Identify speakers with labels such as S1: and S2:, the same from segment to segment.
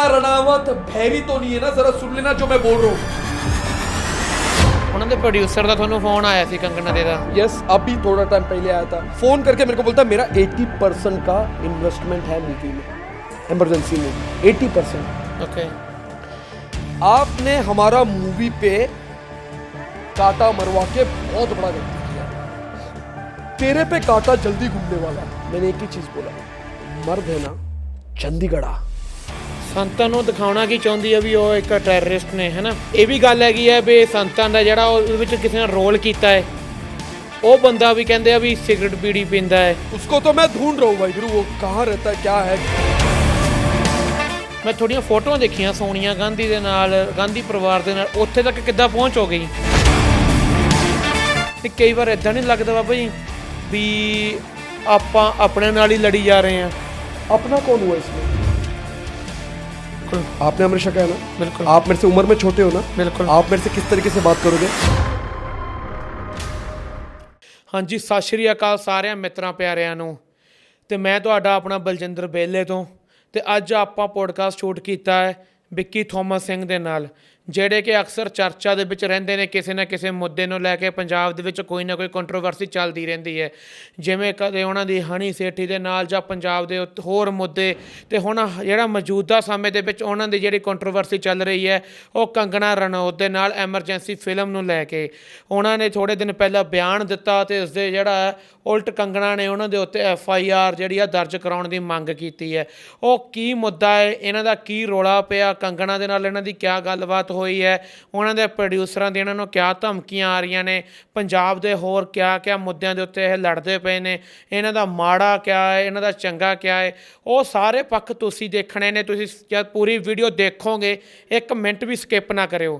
S1: रनावत भैरी तो नहीं है ना, जरा सुन लेना जो मैं बोल रहा हूँ।
S2: ਉਹਨਾਂ ਦੇ ਪ੍ਰੋਡਿਊਸਰ ਦਾ ਤੁਹਾਨੂੰ ਫੋਨ ਆਇਆ ਸੀ ਕੰਗਣਾ ਦੇ ਦਾ?
S1: यस, अभी थोड़ा टाइम पहले आया था, फोन करके मेरे को बोलता मेरा 80% का इन्वेस्टमेंट है मूवी में, इमरजेंसी मूवी 80%।
S2: ਓਕੇ।
S1: आपने हमारा मूवी पे कांटा मरवा के बहुत बड़ा गलती किया, तेरे पे कांटा जल्दी घूमने वाला है। मैंने एक ही चीज बोला, मर्द है ना चंडीगढ़।
S2: ਸੰਤਾਂ ਨੂੰ ਦਿਖਾਉਣਾ ਕੀ ਚਾਹੁੰਦੀ ਹੈ ਵੀ ਉਹ ਇੱਕ ਟੈਰਰਿਸਟ ਨੇ, ਹੈ ਨਾ। ਇਹ ਵੀ ਗੱਲ ਹੈਗੀ ਹੈ ਵੀ ਸੰਤਾਂ ਦਾ ਜਿਹੜਾ ਉਹਦੇ ਵਿੱਚ ਕਿਸੇ ਨੇ ਰੋਲ ਕੀਤਾ ਹੈ, ਉਹ ਬੰਦਾ ਵੀ ਕਹਿੰਦੇ ਆ ਵੀ ਸਿਗਰਟ ਬੀੜੀ ਪੀਂਦਾ ਹੈ।
S1: उसको तो मैं ढूंढ रहा हूँ भाई गुरु, वो कहाँ रहता है, क्या है।
S2: ਮੈਂ ਥੋੜੀਆਂ ਫੋਟੋਆਂ ਦੇਖੀਆਂ ਸੋਨੀਆ ਗਾਂਧੀ ਦੇ ਨਾਲ, ਗਾਂਧੀ ਪਰਿਵਾਰ ਦੇ ਨਾਲ, ਉੱਥੇ ਤੱਕ ਕਿੱਦਾਂ ਪਹੁੰਚ ਹੋ ਗਈ। ਤੇ ਕਈ ਵਾਰ ਇਦਾਂ ਨਹੀਂ ਲੱਗਦਾ ਬਾਬਾ ਜੀ ਵੀ ਆਪਾਂ ਆਪਣੇ ਨਾਲ ਹੀ ਲੜੀ ਜਾ ਰਹੇ ਹਾਂ?
S1: अपना कौन हुआ इसमें? आपने हमेशा कहा ना,
S2: बिल्कुल।
S1: आप मेरे से उम्र में छोटे हो ना,
S2: बिल्कुल।
S1: आप मेरे से किस तरीके से बात करोगे।
S2: ਹਾਂਜੀ, ਸਤਿ ਸ਼੍ਰੀ ਅਕਾਲ ਸਾਰਿਆਂ ਮਿੱਤਰਾਂ ਪਿਆਰਿਆਂ ਨੂੰ। ਤੇ ਮੈਂ ਤੁਹਾਡਾ ਆਪਣਾ ਬਲਜਿੰਦਰ ਬੇਲੇ ਤੋਂ। ਤੇ ਅੱਜ ਆਪਾਂ ਪੋਡਕਾਸਟ ਸ਼ੂਟ ਕੀਤਾ ਹੈ ਵਿੱਕੀ ਥੋਮਸ ਸਿੰਘ ਦੇ ਨਾਲ, ਜਿਹੜੇ ਕਿ ਅਕਸਰ ਚਰਚਾ ਦੇ ਵਿੱਚ ਰਹਿੰਦੇ ਨੇ। ਕਿਸੇ ਨਾ ਕਿਸੇ ਮੁੱਦੇ ਨੂੰ ਲੈ ਕੇ ਪੰਜਾਬ ਦੇ ਵਿੱਚ ਕੋਈ ਨਾ ਕੋਈ ਕੰਟਰੋਵਰਸੀ ਚੱਲਦੀ ਰਹਿੰਦੀ ਹੈ, ਜਿਵੇਂ ਕਦੇ ਉਹਨਾਂ ਦੀ ਹਨੀ ਸੇਠੀ ਦੇ ਨਾਲ ਜਾਂ ਪੰਜਾਬ ਦੇ ਹੋਰ ਮੁੱਦੇ। ਅਤੇ ਹੁਣ ਜਿਹੜਾ ਮੌਜੂਦਾ ਸਮੇਂ ਦੇ ਵਿੱਚ ਉਹਨਾਂ ਦੀ ਜਿਹੜੀ ਕੰਟਰੋਵਰਸੀ ਚੱਲ ਰਹੀ ਹੈ, ਉਹ ਕੰਗਣਾ ਰਣੌਤ ਦੇ ਨਾਲ ਐਮਰਜੈਂਸੀ ਫਿਲਮ ਨੂੰ ਲੈ ਕੇ। ਉਹਨਾਂ ਨੇ ਥੋੜ੍ਹੇ ਦਿਨ ਪਹਿਲਾਂ ਬਿਆਨ ਦਿੱਤਾ ਅਤੇ ਉਸਦੇ ਜਿਹੜਾ ਉਲਟ ਕੰਗਣਾ ਨੇ ਉਹਨਾਂ ਦੇ ਉੱਤੇ FIR ਜਿਹੜੀ ਆ ਦਰਜ ਕਰਾਉਣ ਦੀ ਮੰਗ ਕੀਤੀ ਹੈ। ਉਹ ਕੀ ਮੁੱਦਾ ਹੈ, ਇਹਨਾਂ ਦਾ ਕੀ ਰੌਲਾ ਪਿਆ, ਕੰਗਣਾ ਦੇ ਨਾਲ ਇਹਨਾਂ ਦੀ ਕਿਆ ਗੱਲਬਾਤ ਹੋਈ ਹੈ, ਉਹਨਾਂ ਦੇ ਪ੍ਰੋਡਿਊਸਰਾਂ ਦੀ ਇਹਨਾਂ ਨੂੰ ਕਿਆ ਧਮਕੀਆਂ ਆ ਰਹੀਆਂ ਨੇ, ਪੰਜਾਬ ਦੇ ਹੋਰ ਕਿਆ ਮੁੱਦਿਆਂ ਦੇ ਉੱਤੇ ਇਹ ਲੜਦੇ ਪਏ ਨੇ, ਇਹਨਾਂ ਦਾ ਮਾੜਾ ਕਿਆ ਹੈ, ਇਹਨਾਂ ਦਾ ਚੰਗਾ ਕਿਆ ਹੈ, ਉਹ ਸਾਰੇ ਪੱਖ ਤੁਸੀਂ ਦੇਖਣੇ ਨੇ। ਤੁਸੀਂ ਜਦ ਪੂਰੀ ਵੀਡੀਓ ਦੇਖੋਗੇ, 1 ਮਿੰਟ ਵੀ ਸਕਿਪ ਨਾ ਕਰਿਓ।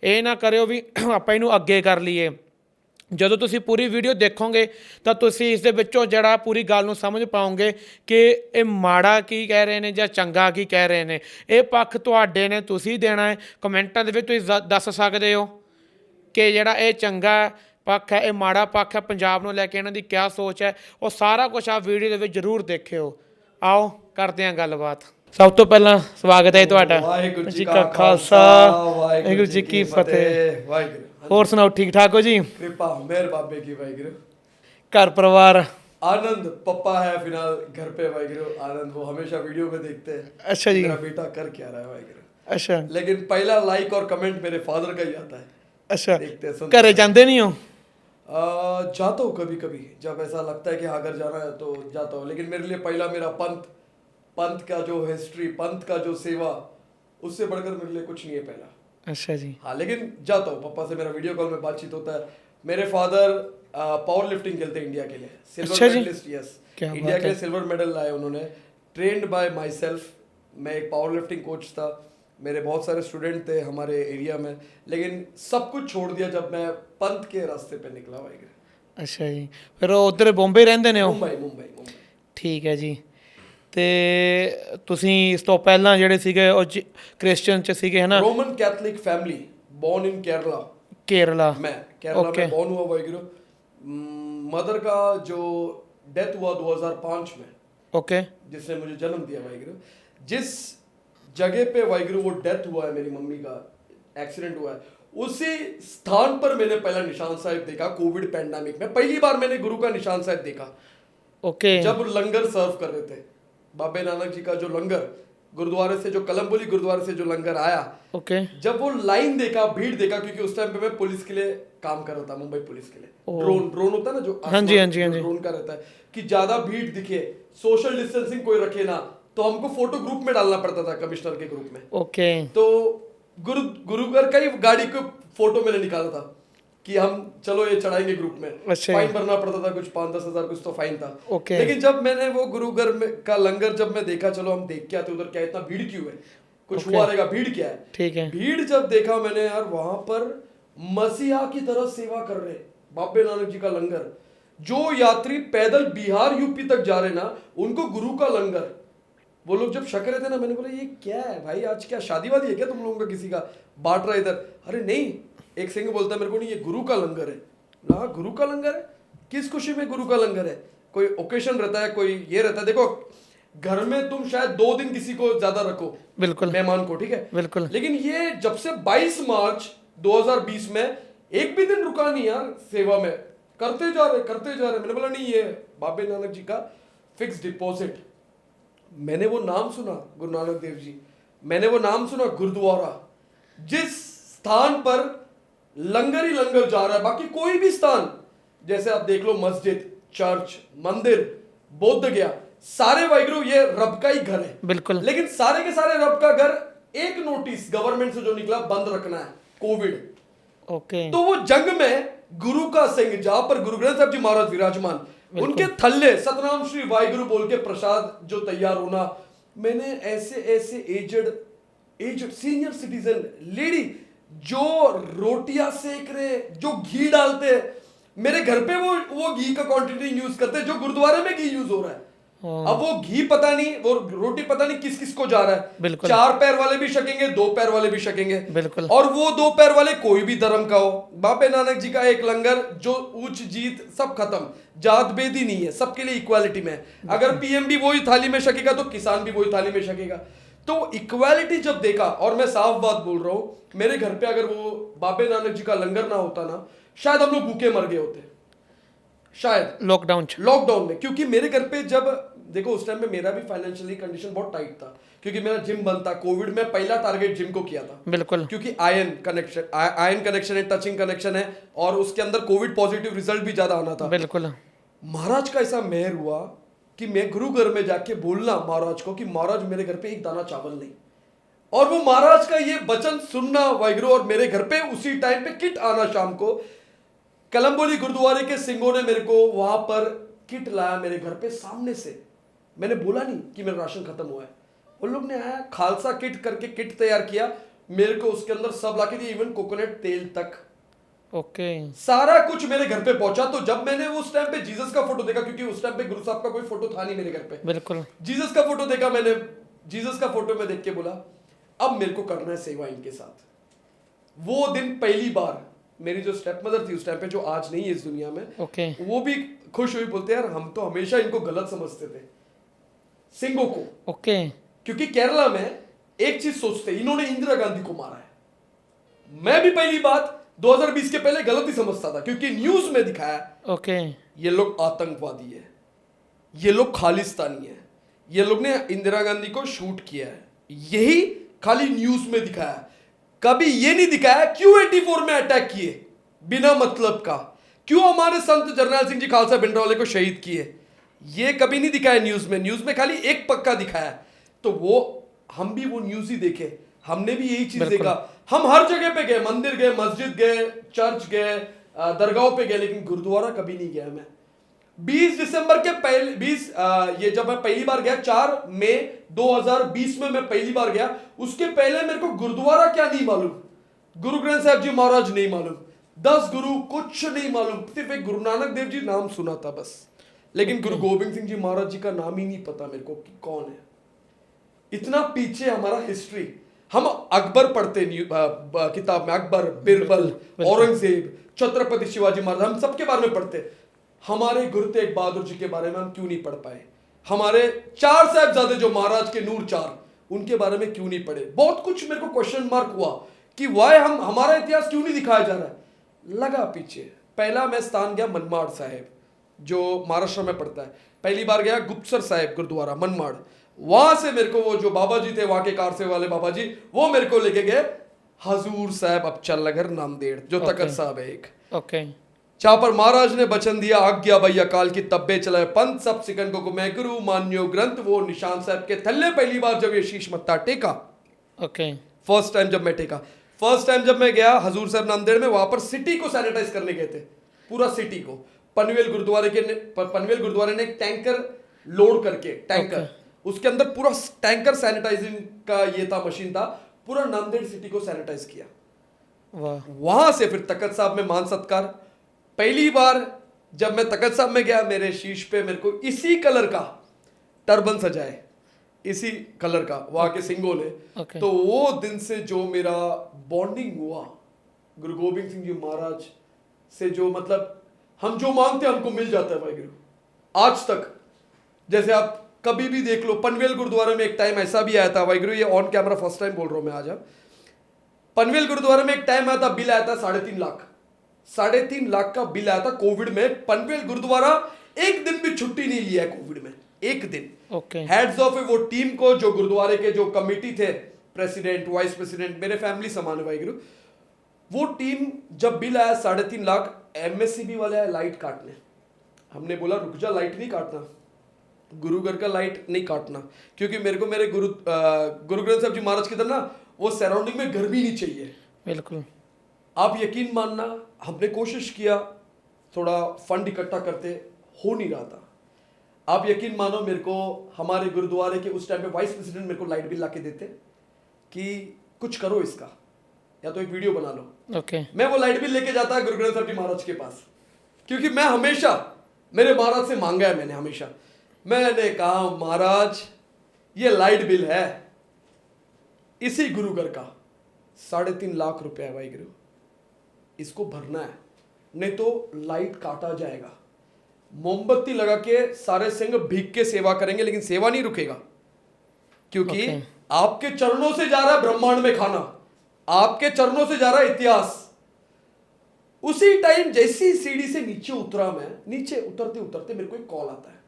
S2: ਇਹ ਨਾ ਕਰਿਓ ਵੀ ਆਪਾਂ ਇਹਨੂੰ ਅੱਗੇ ਕਰ ਲਈਏ। ਜਦੋਂ ਤੁਸੀਂ ਪੂਰੀ ਵੀਡੀਓ ਦੇਖੋਗੇ ਤਾਂ ਤੁਸੀਂ ਇਸ ਦੇ ਵਿੱਚੋਂ ਜਿਹੜਾ ਪੂਰੀ ਗੱਲ ਨੂੰ ਸਮਝ ਪਾਓਗੇ ਕਿ ਇਹ ਮਾੜਾ ਕੀ ਕਹਿ ਰਹੇ ਨੇ ਜਾਂ ਚੰਗਾ ਕੀ ਕਹਿ ਰਹੇ ਨੇ। ਇਹ ਪੱਖ ਤੁਹਾਡੇ ਨੇ, ਤੁਸੀਂ ਦੇਣਾ ਹੈ। ਕਮੈਂਟਾਂ ਦੇ ਵਿੱਚ ਤੁਸੀਂ ਦੱਸ ਸਕਦੇ ਹੋ ਕਿ ਜਿਹੜਾ ਇਹ ਚੰਗਾ ਪੱਖ ਹੈ, ਇਹ ਮਾੜਾ ਪੱਖ ਹੈ, ਪੰਜਾਬ ਨੂੰ ਲੈ ਕੇ ਇਹਨਾਂ ਦੀ ਕਿਆ ਸੋਚ ਹੈ। ਉਹ ਸਾਰਾ ਕੁਛ ਆ ਵੀਡੀਓ ਦੇ ਵਿੱਚ ਜ਼ਰੂਰ ਦੇਖਿਓ। ਆਓ ਕਰਦੇ ਹਾਂ ਗੱਲਬਾਤ। ਸਭ ਤੋਂ ਪਹਿਲਾਂ ਸਵਾਗਤ ਹੈ ਤੁਹਾਡਾ।
S1: ਵਾਹਿਗੁਰੂ
S2: ਜੀ ਕਾ ਖਾਲਸਾ, ਵਾਹਿਗੁਰੂ ਜੀ ਕੀ ਫਤਿਹ।
S1: ਵਾਹਿਗੁਰੂ।
S2: ਹੋਰ ਸੁਣਾਓ, ਠੀਕ ਠਾਕ ਹੋ ਜੀ?
S1: कृपा मेहर बाबे की वाहिगुरु।
S2: घर परिवार
S1: आनंद पप्पा है फिलहाल घर पे वाहिगुरु। आनंद वो हमेशा वीडियो में देखते हैं।
S2: अच्छा जी।
S1: मेरा बेटा कर क्या रहा है वाहिगुरु।
S2: अच्छा।
S1: लेकिन पहला लाइक और कमेंट मेरे फादर का ही आता है।
S2: अच्छा।
S1: देखते हैं, सुनते
S2: घरे जाते नहीं हो?
S1: जाता हूँ कभी कभी, जब ऐसा लगता है कि हाँ अगर जाना है तो जाता हूँ। लेकिन मेरे लिए पहला मेरा पंथ का जो हिस्ट्री, पंथ का जो सेवा, उससे बढ़कर मेरे लिए कुछ नहीं है पहला।
S2: अच्छा जी।
S1: हाँ, लेकिन जाता हूँ, पापा से मेरा वीडियो कॉल में बातचीत होता है। मेरे फादर पावर लिफ्टिंग खेलते हैं इंडिया के लिए, सिल्वर
S2: अच्छा
S1: मेडलिस्ट। यस, इंडिया के लिए सिल्वर मेडल लाए उन्होंने, ट्रेंड बाय माई सेल्फ। मैं एक पावर लिफ्टिंग कोच था, मेरे बहुत सारे स्टूडेंट थे हमारे एरिया में, लेकिन सब कुछ छोड़ दिया जब मैं पंथ के रास्ते पे निकला भाई।
S2: अच्छा जी। फिर उधर बॉम्बे रहंदे ने हो?
S1: मुंबई।
S2: ठीक है जी। ਤੇ ਤੁਸੀਂ ਇਸ ਤੋਂ ਪਹਿਲਾਂ ਜਿਹੜੇ ਸੀਗੇ ਉਹ ਕ੍ਰਿਸਚੀਅਨ ਚ ਸੀਗੇ, ਹੈ ਨਾ?
S1: Roman Catholic family, born in Kerala.
S2: Kerala.
S1: मैं केरला में born हुआ वाहिगुरु। मदर का जो डेथ हुआ 2005 में,
S2: ओके,
S1: जिसने मुझे जन्म दिया वाहिगुरु, जिस जगह पे वाहिगुरु वो डेथ हुआ है, मेरी मम्मी का एक्सीडेंट हुआ है, उसी स्थान पर मैंने पहला निशान साहिब देखा। कोविड पैंडेमिक में पहली बार मैंने गुरु का निशान साहिब देखा।
S2: ओके।
S1: जब लंगर सर्व कर रहे थे, बाबे नानक जी का जो लंगर गुरुद्वारे से, जो कलमबोली गुरुद्वारे से जो लंगर आया,
S2: ओके,
S1: जब वो लाइन देखा, भीड़ देखा, क्योंकि उस टाइम पे मैं पुलिस के लिए काम कर रहा था, मुंबई पुलिस के लिए। ड्रोन होता है ना जो,
S2: हाँ जी,
S1: ड्रोन का रहता है कि ज्यादा भीड़ दिखे, सोशल डिस्टेंसिंग कोई रखे ना, तो हमको फोटो ग्रुप में डालना पड़ता था, कमिश्नर के ग्रुप में।
S2: ओके।
S1: तो गुरुगर का ही गाड़ी को फोटो मैंने निकाला था कि हम चलो ये चढ़ाएंगे ग्रुप में।
S2: अच्छा।
S1: फाइन भरना पड़ता था, कुछ 5-10 हजार कुछ तो फाइन था।
S2: ओके।
S1: लेकिन जब मैंने वो गुरुगर में का लंगर जब मैं देखा, चलो हम देख के आते उधर क्या इतना भीड़ क्यों है, कुछ हुआ रहेगा, भीड़ क्या है।
S2: ठीक है।
S1: भीड़ जब देखा मैंने, यार वहां पर मसीहा की तरह सेवा कर रहे बाबे नानक जी का लंगर। जो यात्री पैदल बिहार यूपी तक जा रहे ना, उनको गुरु का लंगर। वो लोग जब शक रहे थे ना, मैंने बोला ये क्या है भाई, आज क्या शादी वादी है क्या तुम लोगों का, किसी का बांट रहा इधर। अरे नहीं, एक सिंह बोलता है मेरे को, नहीं ये गुरु का लंगर है ना। गुरु का लंगर है, किस खुशी में गुरु का लंगर है? कोई ओकेशन रहता है, कोई ये रहता है। देखो घर में तुम शायद 2 दिन किसी को ज्यादा रखो,
S2: बिल्कुल
S1: मेहमान को, ठीक है,
S2: बिल्कुल।
S1: लेकिन ये जब से 22 मार्च 2020 में एक भी दिन रुका नहीं यार सेवा में, करते जा रहे। मैंने बोला नहीं, ये बाबे नानक जी का फिक्स डिपॉजिट। मैंने वो नाम सुना गुरु नानक देव जी, मैंने वो नाम सुना गुरुद्वारा, जिस स्थान पर लंगर ही लंगर जा रहा है, बाकी कोई भी स्थान, जैसे आप देख लो मस्जिद, चर्च, मंदिर, बौद्ध गया, सारे वाहिगुरु ये रब का ही घर है,
S2: बिल्कुल।
S1: लेकिन सारे के सारे रब का घर, एक नोटिस गवर्नमेंट से जो निकला, बंद रखना है, कोविड।
S2: ओके।
S1: तो वो जंग में गुरु का सिंह, जहां पर गुरु ग्रंथ साहब जी महाराज विराजमान, उनके थल्ले सतनाम श्री वाहिगुरु बोल के प्रसाद जो तैयार होना, मैंने ऐसे ऐसे एजड सीनियर सिटीजन लेडी जो रोटियां सेक रहे, जो घी डालते, मेरे घर पे वो घी का क्वांटिटी यूज करते जो गुरुद्वारे में घी यूज हो रहा है। अब वो घी पता नहीं, वो रोटी पता नहीं किस किस को जा रहा है।
S2: बिल्कुल।
S1: 4 पैर वाले भी शकेंगे, 2 पैर वाले भी शकेंगे,
S2: बिल्कुल।
S1: और वो 2 पैर वाले कोई भी धर्म का हो, बाबे नानक जी का एक लंगर, जो ऊंच जीत सब खत्म, जात भेद ही नहीं है, सबके लिए इक्वालिटी में है। अगर पीएम भी वही थाली में शकेगा तो किसान भी वही थाली में शकेगा। तो इक्वालिटी जब देखा, और मैं साफ बात बोल रहा हूं, मेरे घर पे अगर वो बाबे नानक जी का लंगर ना होता ना, शायद हम लोग भूखे मर गए होते, शायद लॉकडाउन में। क्योंकि मेरे घर पे जब देखो, उस टाइम पे मेरा भी फाइनेंशियली कंडीशन बहुत टाइट था, क्योंकि मेरा जिम बंद था। कोविड में पहला टारगेट जिम को किया था,
S2: बिल्कुल,
S1: क्योंकि आयन कनेक्शन है, टचिंग कनेक्शन है, और उसके अंदर कोविड पॉजिटिव रिजल्ट भी ज्यादा आना था।
S2: बिल्कुल।
S1: महाराज का ऐसा मेहर हुआ कि मैं गुरु घर में जाके बोलना महाराज को कि महाराज मेरे घर पे एक दाना चावल नहीं, और वो महाराज का ये वचन सुनना वाहिगुरु, और मेरे घर पे उसी टाइम पे किट आना शाम को। कलम्बोली गुरुद्वारे के सिंगों ने मेरे को वहां पर किट लाया मेरे घर पे सामने से। मैंने बोला नहीं कि मेरा राशन खत्म हुआ है, उन लोग ने आया खालसा किट करके किट तैयार किया मेरे को, उसके अंदर सब लाके दिए, इवन कोकोनट तेल तक।
S2: ओके।
S1: सारा कुछ मेरे घर पे पहुंचा। तो जब मैंने उस टाइम पे जीसस का फोटो देखा, क्योंकि उस टाइम पे गुरु साहब का कोई फोटो था नहीं मेरे घर पे,
S2: बिल्कुल,
S1: जीसस का फोटो देखा मैंने, जीसस का फोटो में देख के बोला अब मेरे को करना है सेवा इनके साथ। वो दिन पहली बार मेरी जो स्टेप मदर थी उस टाइम पे, जो आज नहीं है इस दुनिया में,
S2: ओके,
S1: वो भी खुश हुई, बोलते यार हम तो हमेशा इनको गलत समझते थे, सिंगों को।
S2: ओके।
S1: क्योंकि केरला में एक चीज सोचते, इन्होंने इंदिरा गांधी को मारा है। मैं भी पहली बात 2020 के पहले गलत ही समझता था, क्योंकि न्यूज में दिखाया
S2: ओके,
S1: ये लोग आतंकवादी है, ये लोग खालिस्तानी है, ये लोग ने इंदिरा गांधी को शूट किया है, यही खाली न्यूज में दिखाया। कभी ये नहीं दिखाया क्यों 84 में अटैक किए बिना मतलब का, क्यों हमारे संत जरनैल सिंह जी खालसा भिंडरावाले को शहीद किए, ये कभी नहीं दिखाया न्यूज में। न्यूज में खाली एक पक्का दिखाया। तो वो हम भी वो न्यूज ही देखे, हमने भी यही चीज देखा। हम हर जगह पे गए, मंदिर गए, मस्जिद गए, चर्च गए, दरगाहों पे गए, लेकिन गुरुद्वारा कभी नहीं गया मैं। 20 दिसंबर के पहले ये जब मैं पहली बार गया, 4 मई 2020 में मैं पहली बार गया, उसके पहले मेरे को गुरुद्वारा क्या नहीं मालूम, गुरु ग्रंथ साहब जी महाराज नहीं मालूम, 10 गुरु कुछ नहीं मालूम, सिर्फ एक गुरु नानक देव जी नाम सुना था बस, लेकिन गुरु गोविंद सिंह जी महाराज जी का नाम ही नहीं पता मेरे को कि कौन है। इतना पीछे हमारा हिस्ट्री। हम अकबर पढ़ते किताब में, अकबर, बिरबल, औरंगजेब, छत्रपति शिवाजी महाराज, हम सबके बारे में पढ़ते। हमारे गुरु तेग बहादुर जी के बारे में हम क्यों नहीं पढ़ पाए? हमारे 4 साहिबजादे जो महाराज के नूर 4, उनके बारे में क्यों नहीं पढ़े? बहुत कुछ मेरे को क्वेश्चन मार्क हुआ कि वाई हमारा इतिहास क्यों नहीं दिखाया जा रहा है। लगा पीछे। पहला मैं स्थान गया मनमाड़ साहिब, जो महाराष्ट्र में पड़ता है। पहली बार गया गुप्तसर साहिब गुरुद्वारा मनमाड़। वहां से मेरे को वो जो बाबा जी थे, वहां के कारसे वाले बाबा जी, वो मेरे को लेके गए हजूर साहब अबचल नगर नांदेड़, जो तखत साहब है एक।
S2: ओके।
S1: जहां पर महाराज ने वचन दिया, आज्ञा भई अकाल की तब्बे चलाए पंथ, सब सिकन को मैं गुरु मान्यो ग्रंथ। वो निशान साहब के थल्ले पहली बार जब ये शीश मत्था टेका,
S2: ओके,
S1: फर्स्ट टाइम जब मैं टेका, फर्स्ट टाइम जब मैं गया हजूर साहब नांदेड़ में, वहां पर सिटी को सैनिटाइज करने गए थे, पूरा सिटी को। पनवेल गुरुद्वारे ने एक टैंकर लोड करके, टैंकर उसके अंदर पूरा टैंकर सैनिटाइजिंग का ये था, मशीन था, पूरा नांदेड़ सिटी को सैनिटाइज किया। वहां से फिर तखत साहब में मान सत्कार। पहली बार जब मैं तखत साहब में गया, मेरे शीश पे मेरे को इसी कलर का टर्बन सजाए, इसी कलर का, वहां के सिंगोल है। तो वो दिन से जो मेरा बॉन्डिंग हुआ गुरु गोविंद सिंह जी महाराज से, जो मतलब हम जो मांगते हैं हमको मिल जाता है वाहिगुरु। आज तक जैसे आप कभी भी देख लो, पनवेल गुरुद्वारे में एक टाइम ऐसा भी आया था, वाहिगुरु ये ऑन कैमरा फर्स्ट टाइम बोल रहा हूं मैं आज। पनवेल गुरुद्वारे में एक टाइम आया था, बिल आया था 3.5 लाख, 3.5 लाख का बिल आया था कोविड में। पनवेल गुरुद्वारा एक दिन भी छुट्टी नहीं लिया है कोविड में, एक दिन।
S2: ओके।
S1: हेड्स ऑफ वो टीम को, जो गुरुद्वारे के जो कमिटी थे, प्रेसिडेंट, वाइस प्रेसिडेंट, मेरे फैमिली समान है वाहिगुरु, वो टीम जब बिल आया 3.5 लाख, एमएससीबी वाले आए लाइट काटने। हमने बोला रुक जा, लाइट नहीं काटना, गुरु घर का लाइट नहीं काटना, क्योंकि मेरे को मेरे गुरु ग्रंथ साहब जी महाराज की तरह ना वो सराउंडिंग में गर्मी नहीं चाहिए।
S2: बिल्कुल।
S1: आप यकीन मानना, हमने कोशिश किया, थोड़ा फंड इकट्ठा करते, हो नहीं रहा था। आप यकीन मानो, मेरे को हमारे गुरुद्वारे के उस टाइम पे वाइस प्रेसिडेंट मेरे को लाइट बिल ला के देते कि कुछ करो इसका, या तो एक वीडियो बना लो।
S2: ओके।
S1: मैं वो लाइट बिल लेके जाता गुरु ग्रंथ साहब जी महाराज के पास, क्योंकि मैं हमेशा मेरे महाराज से मांगा है, मैंने हमेशा, मैंने कहा महाराज ये लाइट बिल है इसी गुरु घर का 3.5 लाख रुपया है वाहिगुरु, इसको भरना है, नहीं तो लाइट काटा जाएगा। मोमबत्ती लगा के सारे सिंह भीख के सेवा करेंगे, लेकिन सेवा नहीं रुकेगा, क्योंकि आपके चरणों से जा रहा है ब्रह्मांड में खाना, आपके चरणों से जा रहा है इतिहास। उसी टाइम जैसी सीढ़ी से नीचे उतरा मैं, नीचे उतरते उतरते मेरे को एक कॉल आता है,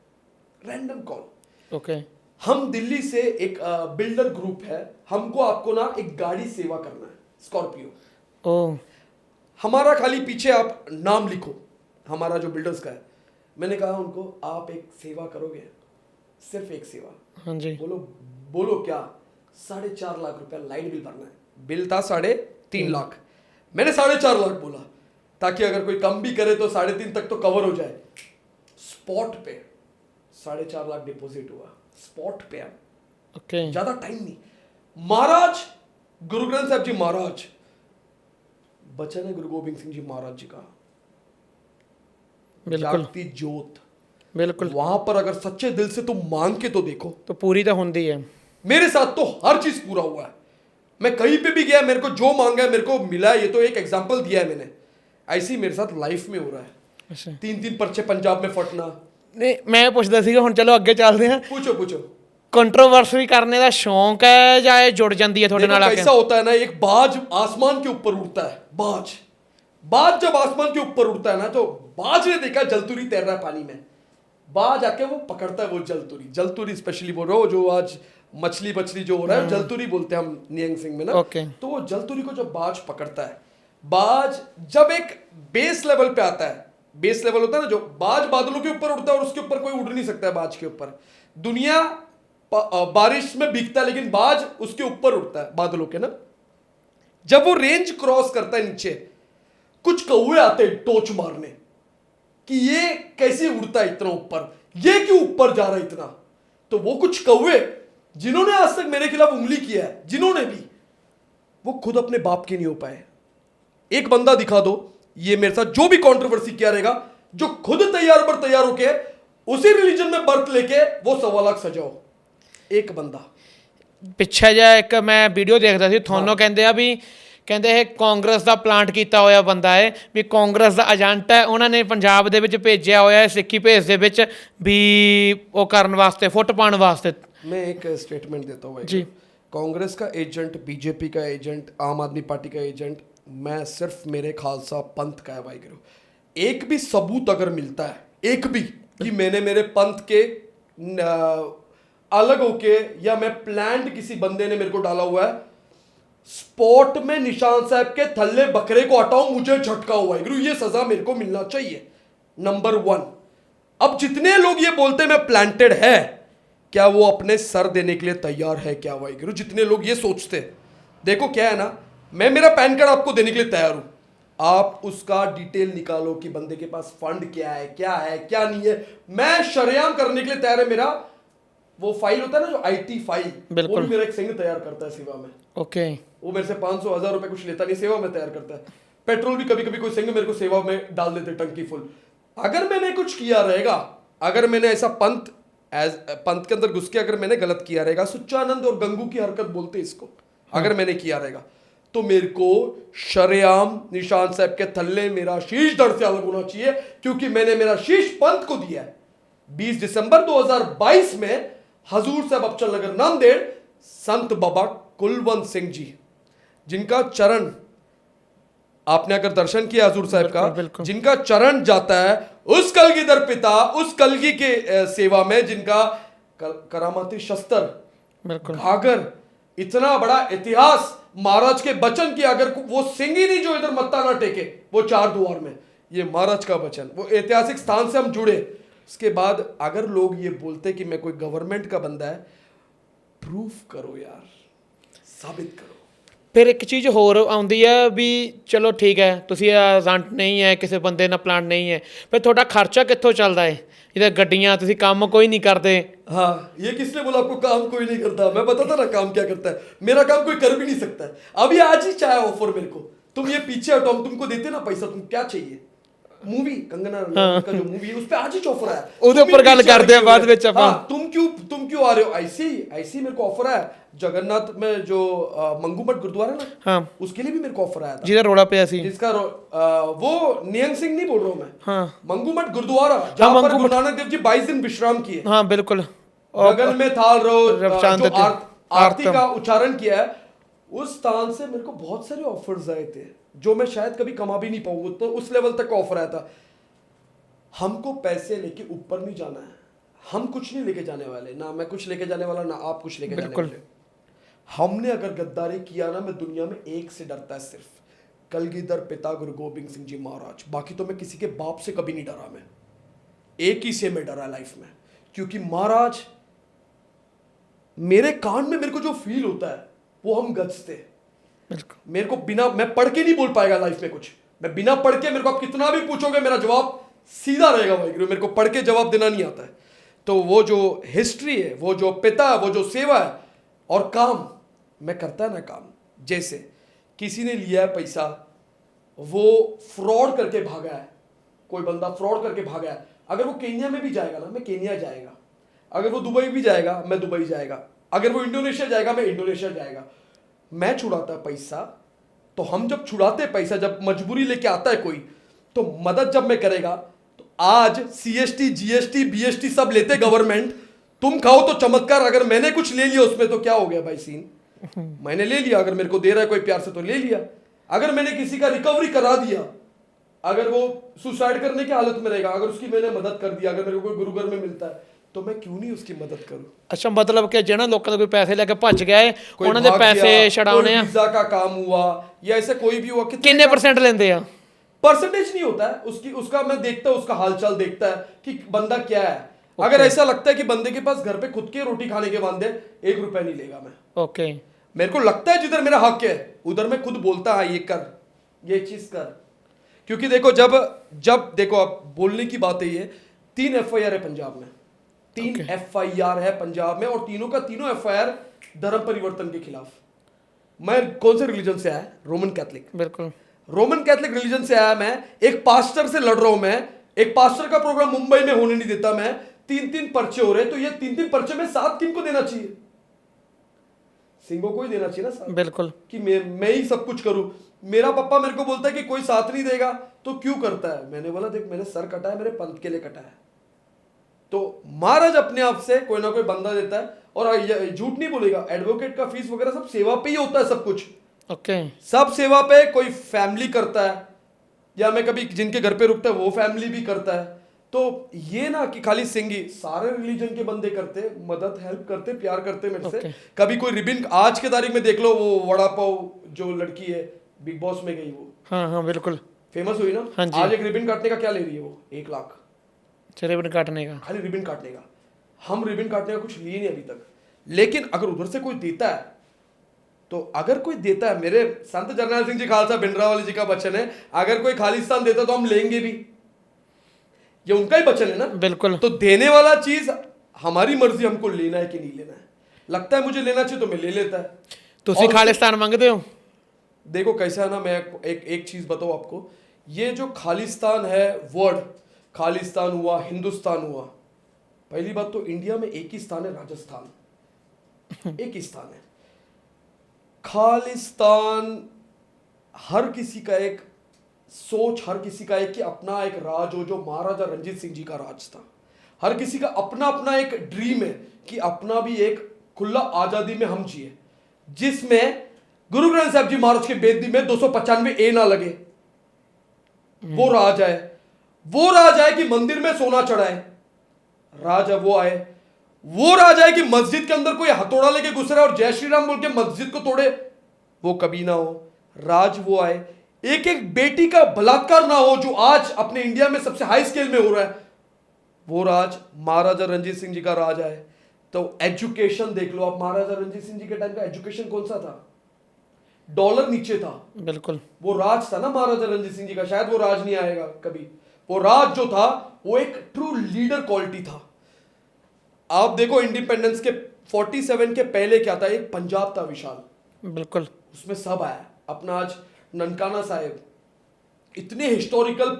S1: रैंडम कॉल।
S2: ओके।
S1: हम दिल्ली से एक बिल्डर ग्रुप है, हमको आपको ना एक गाड़ी सेवा करना है, स्कॉर्पियो।
S2: ओ।
S1: हमारा खाली पीछे आप नाम लिखो, हमारा जो बिल्डर्स का है। मैंने कहा उनको, आप एक सेवा करोगे, सिर्फ एक सेवा।
S2: हाँ जी।
S1: बोलो बोलो क्या? 4.5 लाख रुपया लाइट बिल भरना है। बिल था 3.5 लाख, मैंने 4.5 लाख बोला, ताकि अगर कोई कम भी करे तो 3.5 तक तो कवर हो जाए। स्पॉट पे 4.5 लाख डिपॉजिट हुआ, स्पॉट पे।
S2: ओके।
S1: ज्यादा टाइम नहीं। महाराज गुरु ग्रंथ साहब जी महाराज, बचन है गुरु गोबिंद सिंह जी महाराज जी का,
S2: बिल्कुल
S1: जागती ज्योत।
S2: बिल्कुल।
S1: वहां पर अगर सच्चे दिल से तुम मांग के तो देखो,
S2: तो पूरी तो होती है।
S1: मेरे साथ तो हर चीज पूरा हुआ है। मैं कहीं पे भी गया, मेरे को जो मांगा है मेरे को मिला है। ये तो एक एग्जांपल दिया है मैंने, ऐसे ही मेरे साथ लाइफ में हो रहा है।
S2: अच्छा।
S1: 3 पर्चे पंजाब में फटना।
S2: नहीं, मैं ਪੁੱਛਦਾ ਸੀਗਾ, ਹੁਣ ਚਲੋ ਅੱਗੇ ਚੱਲਦੇ ਹਾਂ।
S1: पूछो पूछो।
S2: कंट्रोवर्सी करने का शौक है या ये जुड़ जाती है थोड़े
S1: देखो
S2: नाल आके?
S1: कैसा होता है ना, एक बाज आसमान के ऊपर उड़ता है, बाज। बाज जब आसमान के ऊपर उड़ता है ना, तो बाज ने देखा जलतुरी तैर रहा है पानी में, बाज आके वो पकड़ता है वो जलतुरी। जलतुरी स्पेशली बोल रहा हूँ, जो आज मछली जो हो रहा है जलतुरी बोलते हैं हम नियंग सिंह में ना।
S2: ओके।
S1: तो वो जलतुरी को जब बाज पकड़ता है, बाज जब एक बेस लेवल पे आता है, बेस लेवल होता है ना, जो बाज बादलों के ऊपर उड़ता है और उसके ऊपर कोई उड़ नहीं सकता है बाज के ऊपर। दुनिया बारिश में भीगता है, लेकिन बाज उसके ऊपर उड़ता है बादलों के ना। जब वो रेंज क्रॉस करता है नीचे, कुछ कौवे आते हैं टोच मारने कि ये कैसे उड़ता है इतना ऊपर, ये क्यों ऊपर जा रहा है इतना। तो वो कुछ कौवे जिन्होंने आज तक मेरे खिलाफ उंगली किया है, जिन्होंने भी, वो खुद अपने बाप के नहीं हो पाए। एक बंदा दिखा दो, ये मेरे साथ जो भी कंट्रोवर्सी किया रहेगा, जो खुद तैयार होके उसी रिलीजन में बर्थ लेके वो 1.25 लाख सजाओ, एक बंदा।
S2: ਪਿੱਛੇ ਜਿਹਾ ਇੱਕ ਮੈਂ ਵੀਡੀਓ ਦੇਖਦਾ ਸੀ, ਤੁਹਾਨੂੰ ਕਹਿੰਦੇ ਆ ਵੀ, ਕਹਿੰਦੇ ਇਹ ਕਾਂਗਰਸ ਦਾ ਪਲਾਂਟ ਕੀਤਾ ਹੋਇਆ ਬੰਦਾ ਹੈ, ਵੀ ਕਾਂਗਰਸ ਦਾ ਏਜੰਟ ਹੈ, ਉਹਨਾਂ ਨੇ ਪੰਜਾਬ ਦੇ ਵਿੱਚ ਭੇਜਿਆ ਹੋਇਆ ਹੈ ਸਿੱਖੀ ਭੇਸ ਦੇ ਵਿੱਚ ਵੀ ਉਹ ਕਰਨ ਵਾਸਤੇ, ਫੁੱਟ ਪਾਉਣ ਵਾਸਤੇ।
S1: मैं एक स्टेटमेंट देता हूँ
S2: जी।
S1: कांग्रेस का एजेंट, बीजेपी का एजेंट, आम आदमी पार्टी का एजेंट, मैं सिर्फ मेरे खालसा पंथ का है वाहिगुरु। एक भी सबूत अगर मिलता है, एक भी, कि मैंने मेरे पंथ के अलग होके, या मैं प्लान्ड किसी बंदे ने मेरे को डाला हुआ है, स्पॉट में निशान साहब के थल्ले बकरे को हटाऊं, मुझे झटका हुआ वाहिगुरु, ये सजा मेरे को मिलना चाहिए, नंबर 1। अब जितने लोग ये बोलते हैं मैं प्लांटेड है, क्या वो अपने सर देने के लिए तैयार है क्या वाहिगुरु? जितने लोग ये सोचते, देखो क्या है ना, मैं मेरा पैन कार्ड आपको देने के लिए तैयार हूं, आप उसका डिटेल निकालो कि बंदे के पास फंड क्या है क्या नहीं है, मैं शरेआम करने के लिए तैयार है। मेरा वो फाइल होता है ना, जो IT फाइल, वो भी मेरा एक सिंह तैयार करता है सेवा में।
S2: ओके।
S1: वो मेरे से 500-1000 रुपए कुछ लेता नहीं, सेवा में तैयार करता है। पेट्रोल भी कभी कभी कोई सिंह मेरे को सेवा में डाल देते टंकी फुल। अगर मैंने कुछ किया रहेगा, अगर मैंने ऐसा पंथ के अंदर घुस के अगर मैंने गलत किया रहेगा, सुच्चानंद और गंगू की हरकत बोलते इसको, अगर मैंने किया रहेगा, तो मेरे को शरेआम निशान साहब के थल्ले मेरा शीश धड़ से अलग होना चाहिए, क्योंकि मैंने मेरा शीश पंथ को दिया है। 20 दिसंबर 2022 में हजूर साहब अबचल नगर नांदेड़, संत बाबा कुलवंत सिंह जी, जिनका चरण आपने अगर दर्शन किया हजूर साहब का,
S2: बिल्कुल।
S1: जिनका चरण जाता है उस कलगीधर पिता, उस कलगी के सेवा में, जिनका करामाती शस्त्र,
S2: बिल्कुल
S1: घाघर, इतना बड़ा इतिहास महाराज के बचन की, अगर वो सिंह ही नहीं जो इधर मत्था ना टेके, वो चार द्वार में, ये महाराज का वचन, वो ऐतिहासिक स्थान से हम जुड़े। उसके बाद अगर लोग ये बोलते कि मैं कोई गवर्नमेंट का बंदा है, प्रूफ करो यार, साबित करो।
S2: ਫਿਰ ਇੱਕ ਚੀਜ਼ ਹੋਰ ਆਉਂਦੀ ਹੈ ਵੀ ਚਲੋ ਠੀਕ ਹੈ ਤੁਸੀਂ ਏਜੰਟ ਨਹੀਂ ਹੈ, ਕਿਸੇ ਬੰਦੇ ਨਾਲ ਪਲਾਨ ਨਹੀਂ ਹੈ, ਫਿਰ ਤੁਹਾਡਾ ਖਰਚਾ ਕਿੱਥੋਂ ਚੱਲਦਾ ਹੈ? ਇਹਦਾ ਗੱਡੀਆਂ, ਤੁਸੀਂ ਕੰਮ ਕੋਈ नहीं करते।
S1: हाँ, ये किसने बोला आपको काम कोई नहीं करता? मैं बताता ना काम क्या करता है। मेरा काम कोई कर भी नहीं सकता है। अभी आज ही चाहे ऑफर मेरे को, तुम ये पीछे हटो, हम तुमको देते ना पैसा, तुम क्या चाहिए? मूवी कंगना रनौत का जो मूवी है उस पे आज ही ऑफर आया,
S2: ਉਹਦੇ ਉੱਪਰ ਗੱਲ ਕਰਦੇ ਆ ਬਾਅਦ ਵਿੱਚ ਆਪਾਂ।
S1: हाँ, तुम क्यों आ रहे हो? ऐसी मेरे को ऑफर आया जगन्नाथ में जो मंगू मठ गुरुद्वारा है ना,
S2: हाँ,
S1: उसके लिए भी मेरे को ऑफर आया था,
S2: ਜਿਹਦਾ ਰੋਲਾ ਪਿਆ ਸੀ।
S1: जिसका वो नियंग सिंह नहीं बोल रहा हूँ मैं,
S2: हाँ
S1: मंगू मठ गुरुद्वारा, जहाँ पर
S2: मंगू
S1: गुरु नानक देव जी 22 दिन विश्राम किए।
S2: हाँ बिल्कुल।
S1: गगन में थाल रो
S2: रविचांद
S1: जो
S2: थे।
S1: आरती का उच्चारण किया है, उस स्थान से मेरे को बहुत सारे ऑफर्स आए थे जो मैं शायद कभी कमा भी नहीं पाऊंगा, तो उस लेवल तक का ऑफर आया था। हमको पैसे लेके ऊपर नहीं जाना है, हम कुछ नहीं लेके जाने वाले, ना मैं कुछ लेके जाने वाला, ना आप कुछ लेके जाने वाले। हमने अगर गद्दारी किया ना, मैं दुनिया में एक से डरता है, सिर्फ कलगीधर पिता गुरु गोबिंद सिंह जी महाराज। बाकी तो मैं किसी के बाप से कभी नहीं डरा, मैं एक ही से मैं डरा लाइफ में, क्योंकि महाराज मेरे कान में मेरे को जो फील होता है वो हम गजते। मेरे को बिना, मैं पढ़ के नहीं बोल पाएगा लाइफ में कुछ, मैं बिना पढ़ के, मेरे को आप कितना भी पूछोगे मेरा जवाब सीधा रहेगा वाहिगुरु, मेरे को पढ़ के जवाब देना नहीं आता है। तो वो जो हिस्ट्री है, वो जो पिता है, वो जो सेवा है, और काम मैं करता है ना काम, जैसे किसी ने लिया है पैसा, वो फ्रॉड करके भागा है, कोई बंदा फ्रॉड करके भागा है, अगर वो केन्या में भी जाएगा ना, मैं केन्या जाएगा, अगर वो दुबई भी जाएगा मैं दुबई जाएगा, अगर वो इंडोनेशिया जाएगा मैं इंडोनेशिया जाएगा। मैं छुड़ाता पैसा, तो हम जब छुड़ाते पैसा, जब मजबूरी लेके आता है कोई, तो मदद जब मैं करेगा, तो आज CST GST BST सब लेते गवर्नमेंट, तुम खाओ तो चमत्कार। अगर मैंने कुछ ले लिया उसमें तो क्या हो गया भाई सीन, मैंने ले लिया, अगर मेरे को दे रहा है कोई प्यार से तो ले लिया। अगर मैंने किसी का रिकवरी करा दिया, अगर वो सुसाइड करने की हालत में रहेगा, अगर उसकी मैंने मदद कर दिया, अगर मेरे को कोई गुरुघर में मिलता है, तो मैं क्यों नहीं उसकी मदद करूं।
S2: ਅੱਛਾ, ਮਤਲਬ ਕਿ ਜਿਹਨਾਂ ਲੋਕਾਂ ਦੇ ਕੋਈ ਪੈਸੇ ਲੈ ਕੇ ਭੱਜ ਗਿਆ ਹੈ,
S1: कोई
S2: ਉਹਨਾਂ ਦੇ
S1: भाग
S2: ਪੈਸੇ
S1: गया,
S2: ਛਡਾਉਣੇ
S1: कोई
S2: ਆ।
S1: वीजा का काम हुआ या ऐसे कोई भी हुआ,
S2: ਕਿੰਨੇ % ਲੈਂਦੇ ਆ?
S1: परसेंटेज नहीं होता है उसकी, उसका मैं देखता हूँ, उसका हालचाल देखता है कि बंदा क्या है। अगर ऐसा लगता है कि बंदे के पास घर पे खुद के रोटी खाने के वादे, 1 रुपया नहीं लेगा मैं।
S2: ओके,
S1: मेरे को लगता है जिधर मेरा हक है उधर मैं खुद बोलता है ये कर, ये चीज कर, क्योंकि देखो जब देखो आप बोलने की बात है, ये 3 FIR है पंजाब में, 3 FIR है पंजाब में, और तीनों का तीनों FIR धर्म परिवर्तन के खिलाफ। मैं कौन से रिलीजन से आया? Roman Catholic.
S2: बिल्कुल
S1: रोमन कैथलिक रिलीजन से आया मैं, एक पास्टर से लड़ रहा हूं मैं, एक पास्टर का प्रोग्राम मुंबई में होने नहीं देता मैं, 3 पर्चे हो रहे, तो ये 3 पर्चे में 7 किनको देना चाहिए? सिंगो को ही देना चाहिए ना साथ,
S2: बिल्कुल।
S1: कि मैं ही सब कुछ करूं। मेरा पापा मेरे को बोलता है कि कोई साथ नहीं देगा तो क्यों करता है? मैंने बोला देख, मैंने सर कटा है, मेरे पंथ के लिए कटा है, तो महाराज अपने आप से कोई ना कोई बंदा देता है, और झूठ नहीं बोलेगा, एडवोकेट का फीस वगैरह सब सेवा पे ही होता है, सब कुछ
S2: ओके,
S1: सब सेवा पे। कोई फैमिली करता है, या मैं कभी जिनके घर पे रुकता है वो फैमिली भी करता है। तो ये ना कि खाली सिंह ही, सारे रिलीजन के बंदे करते, मदद हेल्प करते, प्यार करते मेरे से। कभी कोई रिबिन, आज के तारीख में देख लो, वो वड़ा पाव जो लड़की है बिग बॉस में गई, वो
S2: हाँ हाँ बिल्कुल
S1: फेमस हुई ना,
S2: हाँ जी।
S1: आज एक रिबिन काटने का क्या ले रही है वो? 1 लाख
S2: रिबन काटने का,
S1: खाली रिबिन काटने का। हम रिबिन काटने का कुछ लिए नहीं अभी तक, लेकिन अगर उधर से कोई देता है, तो अगर कोई देता है, मेरे संत जरनैल सिंह जी खालसा भिंडरावाले जी का वचन है, अगर कोई खालिस्तान देता तो हम लेंगे भी, ये उनका ही वचन है ना।
S2: बिल्कुल।
S1: तो देने वाला चीज हमारी मर्जी, हमको लेना है कि नहीं लेना है। लगता है मुझे लेना चाहिए तो मैं ले लेता है।
S2: ਤੁਸੀਂ ਖਾਲਿਸਤਾਨ ਮੰਗਦੇ ਹੋ?
S1: देखो कैसा है ना, मैं एक चीज बताऊं आपको, ये जो खालिस्तान है वर्ड, खालिस्तान हुआ, हिंदुस्तान हुआ, पहली बात तो इंडिया में एक ही स्थान है, राजस्थान, एक ही स्थान है। खालिस्तान हर किसी का एक सोच, हर किसी का एक कि अपना एक राज हो, जो महाराजा रंजीत सिंह जी का राज था। हर किसी का अपना अपना एक ड्रीम है कि अपना भी एक खुला आजादी में हम जिए, जिसमें गुरु ग्रंथ साहब जी महाराज के बेदी में 295 ना लगे। वो राज आए, वो राज आए कि मंदिर में सोना चढ़ाए, राज वो आए, वो राज आए कि मस्जिद के अंदर कोई हथौड़ा लेके घुस रहा है और जय श्री राम बोल के मस्जिद को तोड़े, वो कभी ना हो। राज वो आए, एक एक बेटी का बलात्कार ना हो, जो आज अपने इंडिया में सबसे हाई स्केल में हो रहा है। वो राज महाराजा रणजीत सिंह जी का राज आए। तो एजुकेशन देख लो आप, महाराजा रणजीत सिंह जी के टाइम का एजुकेशन कौन सा था? डॉलर नीचे था।
S2: बिल्कुल
S1: वो राज था ना महाराजा रणजीत सिंह जी का। शायद वो राज नहीं आएगा कभी। वो राज जो था वो एक ट्रू लीडर क्वालिटी था। आप देखो इंडिपेंडेंस के 47 के पहले क्या था? एक पंजाब था विशाल,
S2: बिल्कुल
S1: उसमें सब आया। अपना आज ननकाना साहिब, इतने हिस्टोरिकल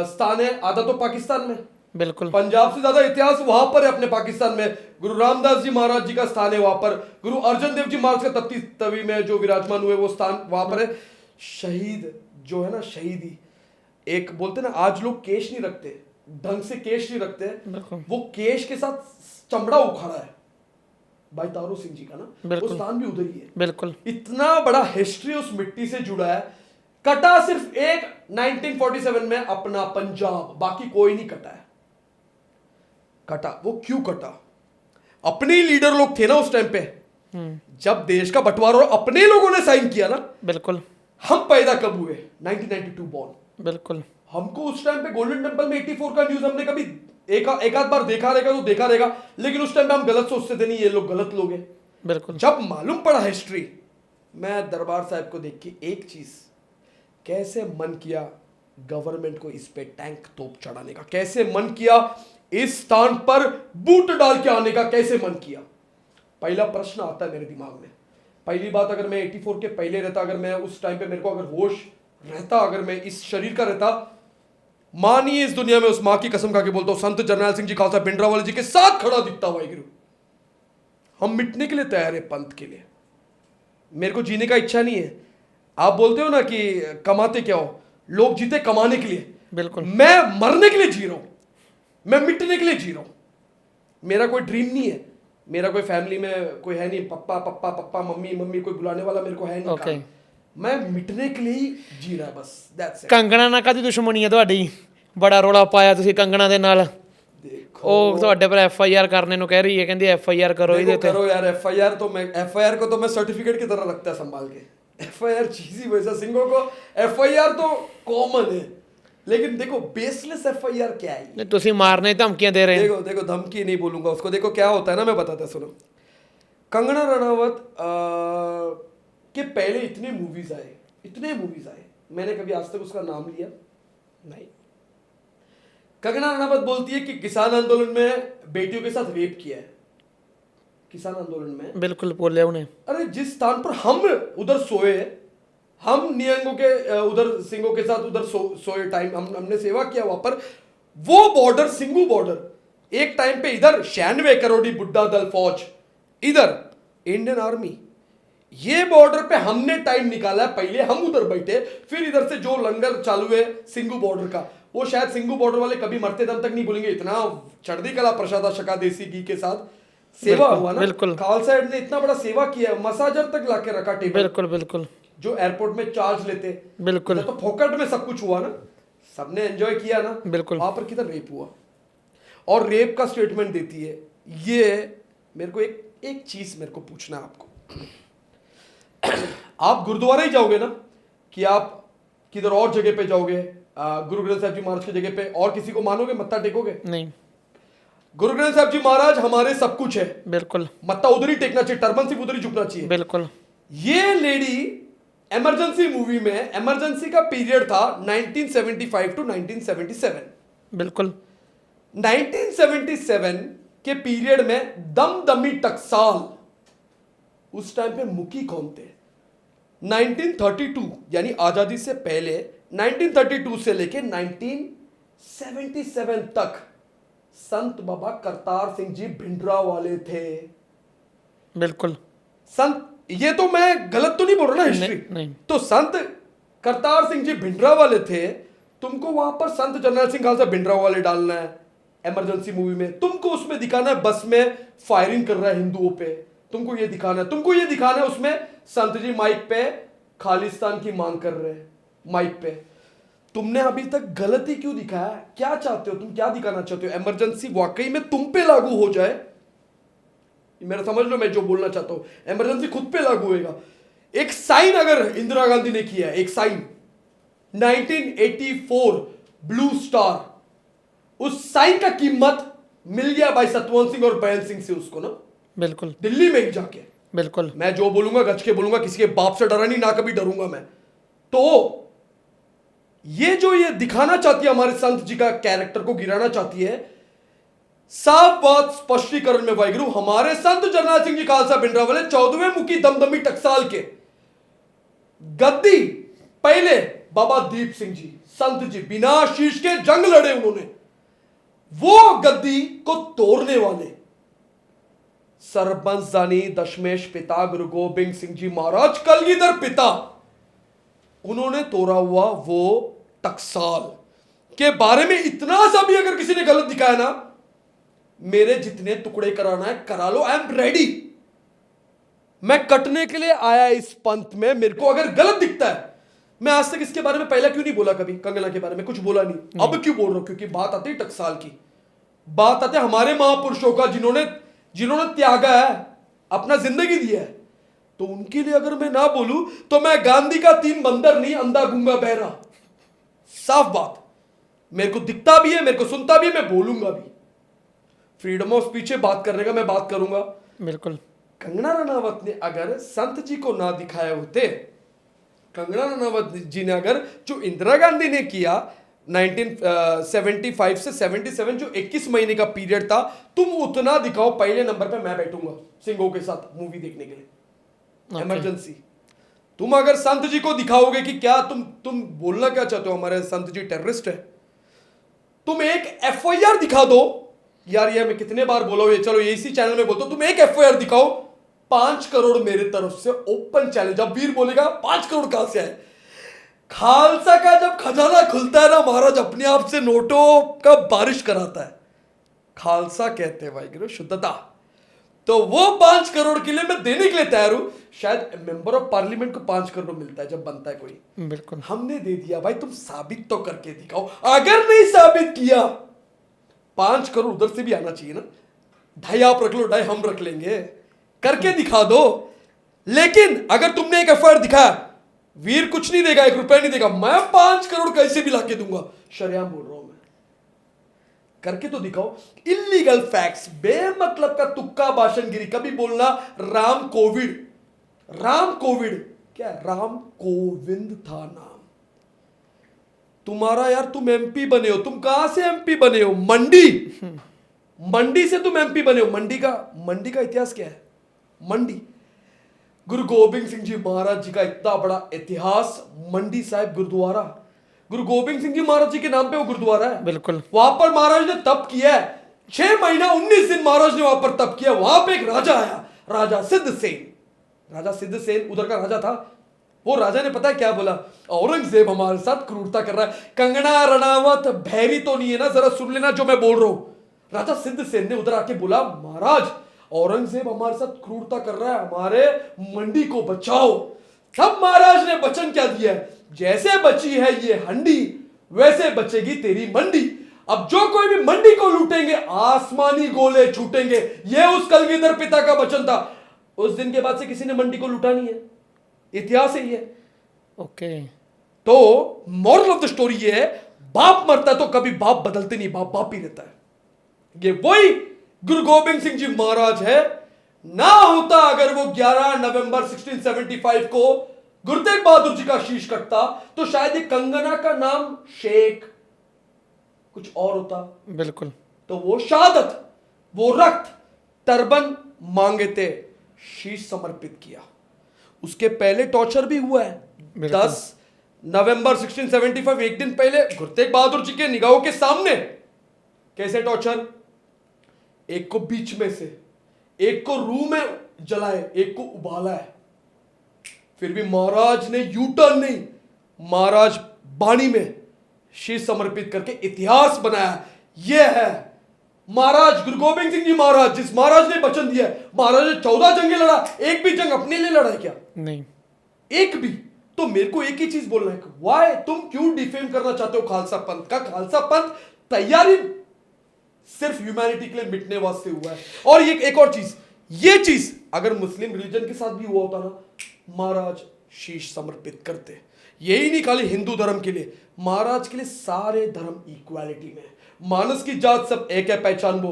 S1: स्थान है, आधा तो पाकिस्तान में।
S2: बिल्कुल
S1: पंजाब से ज्यादा इतिहास वहां पर है अपने पाकिस्तान में। गुरु रामदास जी महाराज जी का स्थान है वहां पर। गुरु अर्जन देव जी महाराज का तप्ती तवी में जो विराजमान हुए वो स्थान वहां पर है। शहीद जो है ना, शहीदी एक बोलते ना, आज लोग केश नहीं रखते, ढंग से केश नहीं रखते,
S2: बिल्कुल
S1: वो केश के साथ चमड़ा उखाड़ा है भाई तारू सिंह जी का ना, वो
S2: बिल्कुल।
S1: स्थान भी उधर ही है।
S2: बिल्कुल
S1: इतना बड़ा हिस्ट्री उस मिट्टी से जुड़ा है। कटा सिर्फ एक 1947 में अपना पंजाब, बाकी कोई नहीं कटा है। कटा, वो क्यों कटा? अपने ही लीडर लोग थे ना उस टाइम पे। जब देश का बंटवारा और अपने लोगों ने साइन किया ना।
S2: बिल्कुल
S1: हम पैदा कब हुए? 1992 बॉर्न।
S2: बिल्कुल
S1: हमको उस टाइम पे गोल्डन टेंपल में 84 का न्यूज हमने कभी एक आध बार देखा रहेगा तो देखा रहेगा, लेकिन उस टाइम पे हम गलत सोचते थे, नहीं ये लोग गलत लोग हैं।
S2: बिल्कुल
S1: जब मालूम पड़ा हिस्ट्री, मैं दरबार साहब को देख के एक चीज, कैसे मन किया गवर्नमेंट को इस पे टैंक तोप चढ़ाने का, कैसे मन किया इस स्थान पर बूट डाल के आने का, कैसे मन किया। पहला प्रश्न आता है मेरे दिमाग में। पहली बात, अगर मैं 84 के पहले रहता, अगर मैं उस टाइम पे मेरे को अगर होश रहता, अगर मैं इस शरीर का रहता, मानिए इस दुनिया में उस मां की कसम खा के बोलता हूं, संत जरनैल सिंह जी खालसा भिंडरावाले जी के साथ खड़ा दिखता वाहिगुरु। हम मिटने के लिए तैयार है पंथ के लिए। मेरे को जीने का इच्छा नहीं है। आप बोलते हो ना कि कमाते क्या हो, लोग जीते कमाने के लिए।
S2: बिल्कुल
S1: मैं मरने के लिए जी रहा हूं, मैं मिटने के लिए जी रहा हूं। मेरा कोई ड्रीम नहीं है, मेरा कोई फैमिली में कोई है नहीं, पप्पा पप्पा पप्पा मम्मी मम्मी कोई बुलाने वाला मेरे को है नहीं।
S2: Okay.
S1: मैं मिटने के लिए ही जी रहा बस, दैट्स इट।
S2: ਕੰਗਣਾ ਨਾਲ ਕਾਹਦੀ ਦੁਸ਼ਮਣੀ ਹੈ ਤੁਹਾਡੀ? ਬੜਾ ਰੋਲਾ ਪਾਇਆ ਤੁਸੀਂ ਕੰਗਣਾ ਦੇ ਨਾਲ।
S1: देखो
S2: ਉਹ ਤੁਹਾਡੇ ਪਰ ਐਫ ਆਈ ਆਰ ਕਰਨੇ ਨੂੰ ਕਹਿ ਰਹੀ ਹੈ, ਕਹਿੰਦੀ ਐਫ ਆਈ ਆਰ ਕਰੋ ਇਹਦੇ
S1: देखो
S2: ਤੇ।
S1: करो यार एफआईआर। तो मैं एफआईआर को तो मैं सर्टिफिकेट की तरह रखता है संभाल के। एफआईआर चीज ही वैसा, सिंगों को एफआईआर तो कॉमन है, लेकिन देखो बेसलेस एफआईआर क्या है।
S2: ਨਹੀਂ, ਤੁਸੀਂ मारने की धमकियां दे रहे हैं।
S1: देखो देखो धमकी नहीं बोलूंगा उसको। देखो क्या होता है ना, मैं बताता सुनो। कंगना रनावत के पहले इतने मूवीज आए, मैंने कभी आज तक उसका नाम लिया नहीं। कंगना रनावत बोलती है कि किसान आंदोलन में बेटियों के साथ रेप किया है। किसान आंदोलन में
S2: बिल्कुल बोले उन्हें।
S1: अरे जिस स्थान पर हम उधर सोए, हम नियंगों के उधर सिंगों के साथ उधर सोए टाइम हमने सेवा किया वहां पर। वो बॉर्डर सिंगू बॉर्डर, एक टाइम पे इधर 96 करोड़ी बुड्ढा दल फौज, इधर इंडियन आर्मी, ये बॉर्डर पे हमने टाइम निकाला है। पहले हम उधर बैठे, फिर इधर से जो लंगर चालू है सिंगू बॉर्डर का, वो शायद सिंगू बॉर्डर वाले कभी मरते दम तक नहीं भूलेंगे। इतना चढ़दी कला प्रसादा शका देसी घी के साथ सेवा हुआ ना।
S2: बिल्कुल।
S1: खालसा एड ने इतना बड़ा सेवा किया, मसाजर तक लाके रखा टेबल।
S2: बिल्कुल बिल्कुल
S1: जो एयरपोर्ट में चार्ज लेते,
S2: बिल्कुल
S1: तो फोकट में सब कुछ हुआ ना, सबने एंजॉय किया ना।
S2: बिल्कुल।
S1: वहां पर किधर रेप हुआ, और रेप का स्टेटमेंट देती है ये। मेरे को एक चीज मेरे को पूछना है आपको। आप गुरुद्वारा ही जाओगे ना, कि आप किधर और जगह पे जाओगे, गुरु ग्रंथ साहब जी महाराज की जगह पे और किसी को मानोगे, मत्था टेकोगे?
S2: नहीं।
S1: गुरु ग्रंथ साहब जी महाराज हमारे सब कुछ है,
S2: बिल्कुल
S1: मत्था उधर ही टेकना चाहिए, टर्बन सिर्फ उधर ही झुकना चाहिए।
S2: बिल्कुल
S1: ये लेडी इमरजेंसी मूवी में, इमरजेंसी का पीरियड था 1975 टू 1977।
S2: बिल्कुल
S1: 1977 के पीरियड में दमदमी टकसाल, उस टाइम पे मुखी कौन थे? 1932 यानी आजादी से पहले 1932 से लेके 1977 तक संत बाबा करतार सिंह जी भिंडरावाले थे।
S2: बिल्कुल
S1: संत, ये तो मैं गलत तो नहीं बोल रहा ना हिस्ट्री?
S2: नहीं।
S1: तो संत करतार सिंह जी भिंडरावाले थे। तुमको वहां पर संत जरनैल सिंह खालसा भिंडरावाले डालना है, इमरजेंसी मूवी में तुमको उसमें दिखाना है बस में फायरिंग कर रहा है हिंदुओं पे, तुमको ये दिखाना है, तुमको ये दिखाना है उसमें संत जी माइक पे खालिस्तान की मांग कर रहे हैं माइक पे। तुमने अभी तक गलती क्यों दिखाया? क्या चाहते हो तुम, क्या दिखाना चाहते हो? इमरजेंसी वाकई में तुम पे लागू हो जाए, मेरा समझ लो मैं जो बोलना चाहता हूं, इमरजेंसी खुद पे लागू होएगा। एक साइन अगर इंदिरा गांधी ने किया है, एक साइन 1984 ब्लू स्टार, उस साइन का कीमत मिल गया भाई सतवंत सिंह और बैल सिंह से उसको ना,
S2: बिल्कुल
S1: दिल्ली में ही जाके।
S2: बिल्कुल।
S1: मैं जो बोलूंगा गज के बोलूंगा, किसी के बाप से डरा नहीं, ना कभी डरूंगा मैं। तो ये जो ये दिखाना चाहती है हमारे संत जी का कैरेक्टर को गिराना चाहती है, साफ बात स्पष्टीकरण में वाहिगुरु हमारे संत जरनैल सिंह जी खालसा भिंडरांवाले 14वें मुखी दमदमी टकसाल के गद्दी पहले बाबा दीप सिंह जी संत जी बिना शीश के जंग लड़े उन्होंने, वो गद्दी को तोड़ने वाले सरबंस जानी दशमेश पिता गुरु गोबिंद सिंह जी महाराज कलगीधर पिता, उन्होंने तोड़ा हुआ वो टकसाल के बारे में इतना सा भी अगर किसी ने गलत दिखाया ना, मेरे जितने टुकड़े कराना है करा लो, आई एम रेडी। मैं कटने के लिए आया इस पंथ में, मेरे को अगर गलत दिखता है, मैं आज तक इसके बारे में पहले क्यों नहीं बोला, कभी कंगना के बारे में कुछ बोला नहीं, अब क्यों बोल रहा हूं? क्योंकि बात आती है टकसाल की, बात आती है हमारे महापुरुषों का जिन्होंने त्यागा है, अपना जिंदगी दिया है। तो उनके लिए अगर मैं ना बोलूं तो मैं गांधी का 3 बंदर नहीं, अंधा गूंगा बहरा, साफ बात। मेरे को दिखता भी है, मेरे को सुनता भी है, मैं बोलूंगा भी। फ्रीडम ऑफ स्पीच बात करने का मैं बात करूंगा।
S2: बिल्कुल।
S1: कंगना रनावत ने अगर संत जी को ना दिखाए होते, कंगना रनावत जी ने अगर जो इंदिरा गांधी ने किया 1975 से 77 जो 21 महीने का पीरियड था, तुम उतना दिखाओ, पहले नंबर पे मैं बैठूंगा सिंगों के साथ मूवी देखने के लिए। इमरजेंसी तुम अगर संत जी को दिखाओगे कि क्या तुम बोलना क्या चाहते हो, हमारे संत जी टेररिस्ट है, तुम एक एफआईआर दिखा दो यार, ये मैं कितने बार बोला हूं, ये चलो ये इसी चैनल में बोलता हूं, तुम एक एफआईआर दिखाओ, 5 करोड़ मेरे तरफ से ओपन चैलेंज। अब वीर बोलेगा 5 करोड़ कहां से आए? खालसा का जब खजाना खुलता है ना महाराज, अपने आप से नोटों का बारिश कराता है। खालसा कहते हैं भाई शुद्धता, तो वो 5 करोड़ के लिए मैं देने के लिए तैयार हूं। शायद मेंबर ऑफ पार्लियामेंट को 5 करोड़ मिलता है जब बनता है कोई,
S2: बिल्कुल
S1: हमने दे दिया भाई, तुम साबित तो करके दिखाओ। अगर नहीं साबित किया, 5 करोड़ उधर से भी आना चाहिए ना, 2.5 आप रख लो, 2.5 हम रख लेंगे, करके दिखा दो। लेकिन अगर तुमने एक एफआईआर दिखाया, वीर कुछ नहीं देगा, 1 रुपया नहीं देगा, मैं 5 करोड़ कैसे भी लाके दूंगा, शर्याम बोल रहा हूं मैं, करके तो दिखाओ। इलीगल फैक्ट्स, बेमतलब का तुक्का भाषणगिरी, कभी बोलना राम कोविड क्या, राम कोविंद था नाम तुम्हारा यार, तुम एमपी बने हो, तुम कहां से एमपी बने हो? मंडी से तुम एमपी बने हो। मंडी का इतिहास क्या है? मंडी, गुरु गोबिंद सिंह जी महाराज जी का इतना बड़ा इतिहास, मंडी साहिब गुरुद्वारा, गुरु गोबिंद सिंह जी महाराज जी के नाम पे वो गुरुद्वारा है।
S2: बिल्कुल।
S1: वहां पर महाराज ने तप किया है, 6 महीना 19 दिन महाराज ने वहां पर तप किया। वहां पे एक राजा आया, राजा सिद्ध सेन उधर का राजा था। वो राजा ने पता है क्या बोला? औरंगजेब हमारे साथ क्रूरता कर रहा है। कंगना रनावत भैरी तो नहीं है ना, जरा सुन लेना जो मैं बोल रहा हूं। राजा सिद्ध सेन ने उधर आके बोला, महाराज औरंगजेब हमारे साथ क्रूरता कर रहा है, हमारे मंडी को बचाओ। तब महाराज ने वचन क्या दिया है? जैसे बची है ये हंडी, वैसे बचेगी तेरी मंडी। अब जो कोई भी मंडी को लूटेंगे, आसमानी गोले छूटेंगे। ये उस कलगीधर पिता का वचन था। उस दिन के बाद से किसी ने मंडी को लूटा नहीं है, इतिहास है ये।
S2: ओके।
S1: तो मॉरल ऑफ द स्टोरी ये है, बाप मरता है तो कभी बाप बदलते नहीं, बाप ही रहता है। ये वही गुरु गोबिंद सिंह जी महाराज है। ना होता अगर वो 11 नवंबर 1675 को गुरु तेग बहादुर जी का शीश कटता, तो शायद ये कंगना का नाम शेख कुछ और होता।
S2: बिल्कुल।
S1: तो वो शहादत, वो रक्त, टर्बन मांगे थे, शीश समर्पित किया। उसके पहले टॉर्चर भी हुआ है। 10 नवंबर 1675, एक दिन पहले गुरु तेग बहादुर जी के निगाहों के सामने। कैसे टॉर्चर? एक को बीच में से, एक को रूह में जलाए, एक को उबाला है। फिर भी महाराज ने यू टर्न नहीं, महाराज बाणी में शीश समर्पित करके इतिहास बनाया। यह है महाराज गुरु गोबिंद सिंह जी महाराज, जिस महाराज ने वचन दिया है, महाराज ने 14 जंगें लड़ा, एक भी जंग अपने लिए लड़ा है क्या?
S2: नहीं।
S1: एक भी। तो मेरे को एक ही चीज बोलना है, वाई तुम क्यों डिफेम करना चाहते हो खालसा पंथ का? खालसा पंथ तैयारी सिर्फ ह्यूमैनिटी के लिए मिटने वास्ते हुआ है। और ये एक और चीज, ये चीज अगर मुस्लिम रिलीजन के साथ भी हुआ होता ना, महाराज शीश समर्पित करते। यही नहीं खाली हिंदू धर्म के लिए, महाराज के लिए सारे धर्म इक्वालिटी में है। मानस की जात सब एक है, पहचान वो।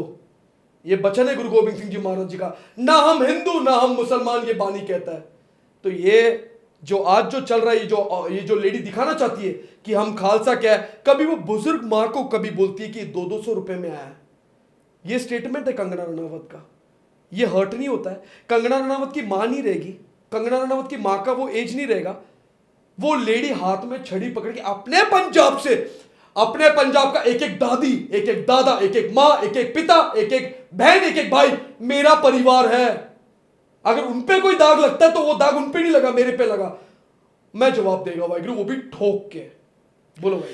S1: ये वचन है गुरु गोबिंद सिंह जी महाराज जी का, ना हम हिंदू ना हम मुसलमान, ये बानी कहता है। तो ये जो आज जो चल रहा है, ये जो लेडी दिखाना चाहती है कि हम खालसा क्या है, कभी वो बुजुर्ग मां को कभी बोलती है कि 200 रुपए में आया है। ये स्टेटमेंट है कंगना रनावत का, ये हर्ट नहीं होता है? कंगना रनावत की मां नहीं रहेगी, कंगना रनावत की मां का वो एज नहीं रहेगा। वो लेडी हाथ में छड़ी पकड़ के अपने पंजाब से, अपने पंजाब का एक एक दादी, एक एक दादा, एक एक मां, एक एक पिता, एक एक बहन, एक एक भाई मेरा परिवार है। अगर उन पे कोई दाग लगता है तो वो दाग उन पे नहीं लगा, मेरे पे लगा। मैं जवाब देगा वाहिगुरु, वो भी ठोक के। बोलो भाई।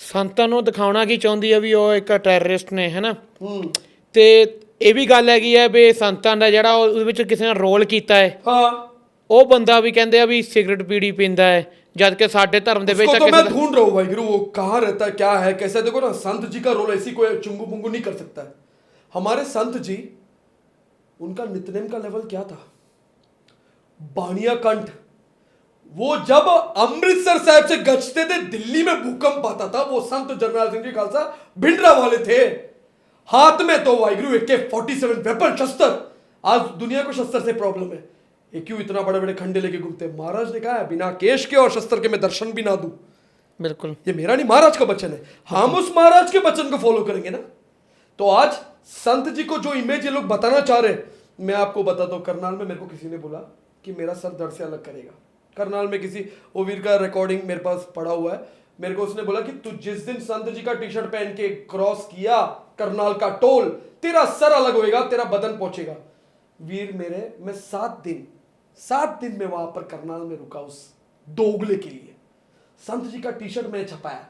S2: ਸੰਤਾਂ ਨੂੰ ਦਿਖਾਉਣਾ ਕੀ ਚਾਹੁੰਦੀ ਹੈ ਵੀ ਉਹ ਇੱਕ ਟੈਰਰਿਸਟ ਨੇ, ਹੈ ਨਾ। ਤੇ ਇਹ ਵੀ ਗੱਲ ਹੈਗੀ ਹੈ ਵੀ ਸੰਤਾਂ ਦਾ ਜਿਹੜਾ ਉਹਦੇ ਵਿੱਚ ਕਿਸੇ ਨੇ ਰੋਲ ਕੀਤਾ ਹੈ,
S1: ਹਾਂ,
S2: ਉਹ ਬੰਦਾ ਵੀ ਕਹਿੰਦੇ ਆ ਵੀ ਸਿਗਰਟ ਪੀੜੀ ਪੀਂਦਾ ਹੈ, जद के साढ़े धर्म दे
S1: उसको तो मैं ढूंढ रहा हूँ भाई गुरु, वो कहाँ रहता है, क्या है, कैसे? देखो ना, संत जी का रोल ऐसी कोई चुंगू पुंगू नहीं कर सकता है। हमारे संत जी, उनका नित्यनेम का लेवल क्या था? बाणिया कंठ। वो जब अमृतसर साहिब से गजते थे, दिल्ली में भूकंप आता था, वो संत जरनैल सिंह जी खालसा भिंडरा वाले थे। हाथ में तो वाहिगुरु AK-47 वेपन, शस्त्र। आज दुनिया को शस्त्र से प्रॉब्लम है, ये क्यों इतना बड़े बड़े खंडे लेके घूमते? महाराज ने कहा है बिना केश के और शस्त्र के मैं दर्शन भी ना दूं।
S2: बिल्कुल,
S1: ये मेरा नहीं, महाराज का वचन है। हम उस महाराज के वचन को फॉलो करेंगे ना। तो आज संत जी को जो इमेज ये लोग बताना चाह रहे, मैं आपको बताता हूं। करनाल में मेरे को किसी ने बोला कि मेरा सर धड़ से अलग करेगा। करनाल में किसी ओवीर का रिकॉर्डिंग मेरे पास पड़ा हुआ है। मेरे को उसने बोला कि तू जिस दिन संत जी का टी शर्ट पहन के क्रॉस किया करनाल का टोल, तेरा सर अलग होएगा, तेरा बदन पहुंचेगा। वीर मेरे, मैं 7 दिन में वहां पर करनाल में रुका उस दोगले के लिए। संत जी का टी शर्ट मैंने छपाया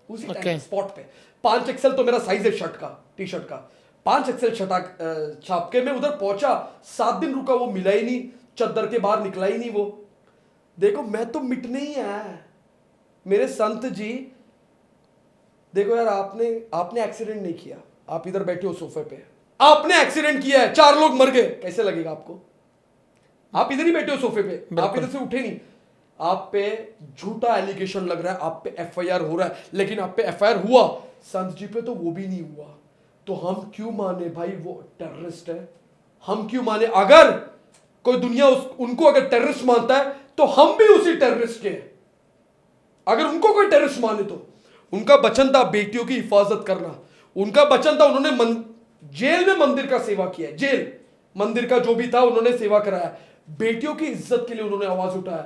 S1: उसी टाइम स्पॉट पे। 5XL तो मेरा साइज है शर्ट का, टी शर्ट का। 5XL छाप के मैं उधर पहुंचा। 7 दिन रुका, वो मिला ही नहीं, चद्दर के बाहर निकला ही नहीं वो। देखो मैं तो मिटने ही आया मेरे संत जी। देखो यार, आपने एक्सीडेंट नहीं किया, आप इधर बैठे हो सोफे पे, आपने एक्सीडेंट किया है, 4 लोग मर गए, कैसे लगेगा आपको? आप इधर ही बैठे हो सोफे पे, आप इधर से उठे नहीं। आप पे झूठा एलिगेशन लग रहा है, आप पे FIR हो रहा है, लेकिन आप पे FIR हुआ, संत जी पे तो वो भी नहीं हुआ। तो हम क्यों माने भाई वो टेररिस्ट है? हम क्यों माने? अगर कोई दुनिया उनको अगर टेररिस्ट मानता है तो हम भी उसी टेररिस्ट के हैं। अगर उनको कोई टेररिस्ट माने तो उनका वचन था बेटियों की हिफाजत करना, उनका वचन था, उन्होंने जेल में मंदिर का सेवा किया, जेल मंदिर का जो भी था उन्होंने सेवा कराया, बेटियों की इज्जत के लिए उन्होंने आवाज उठाया।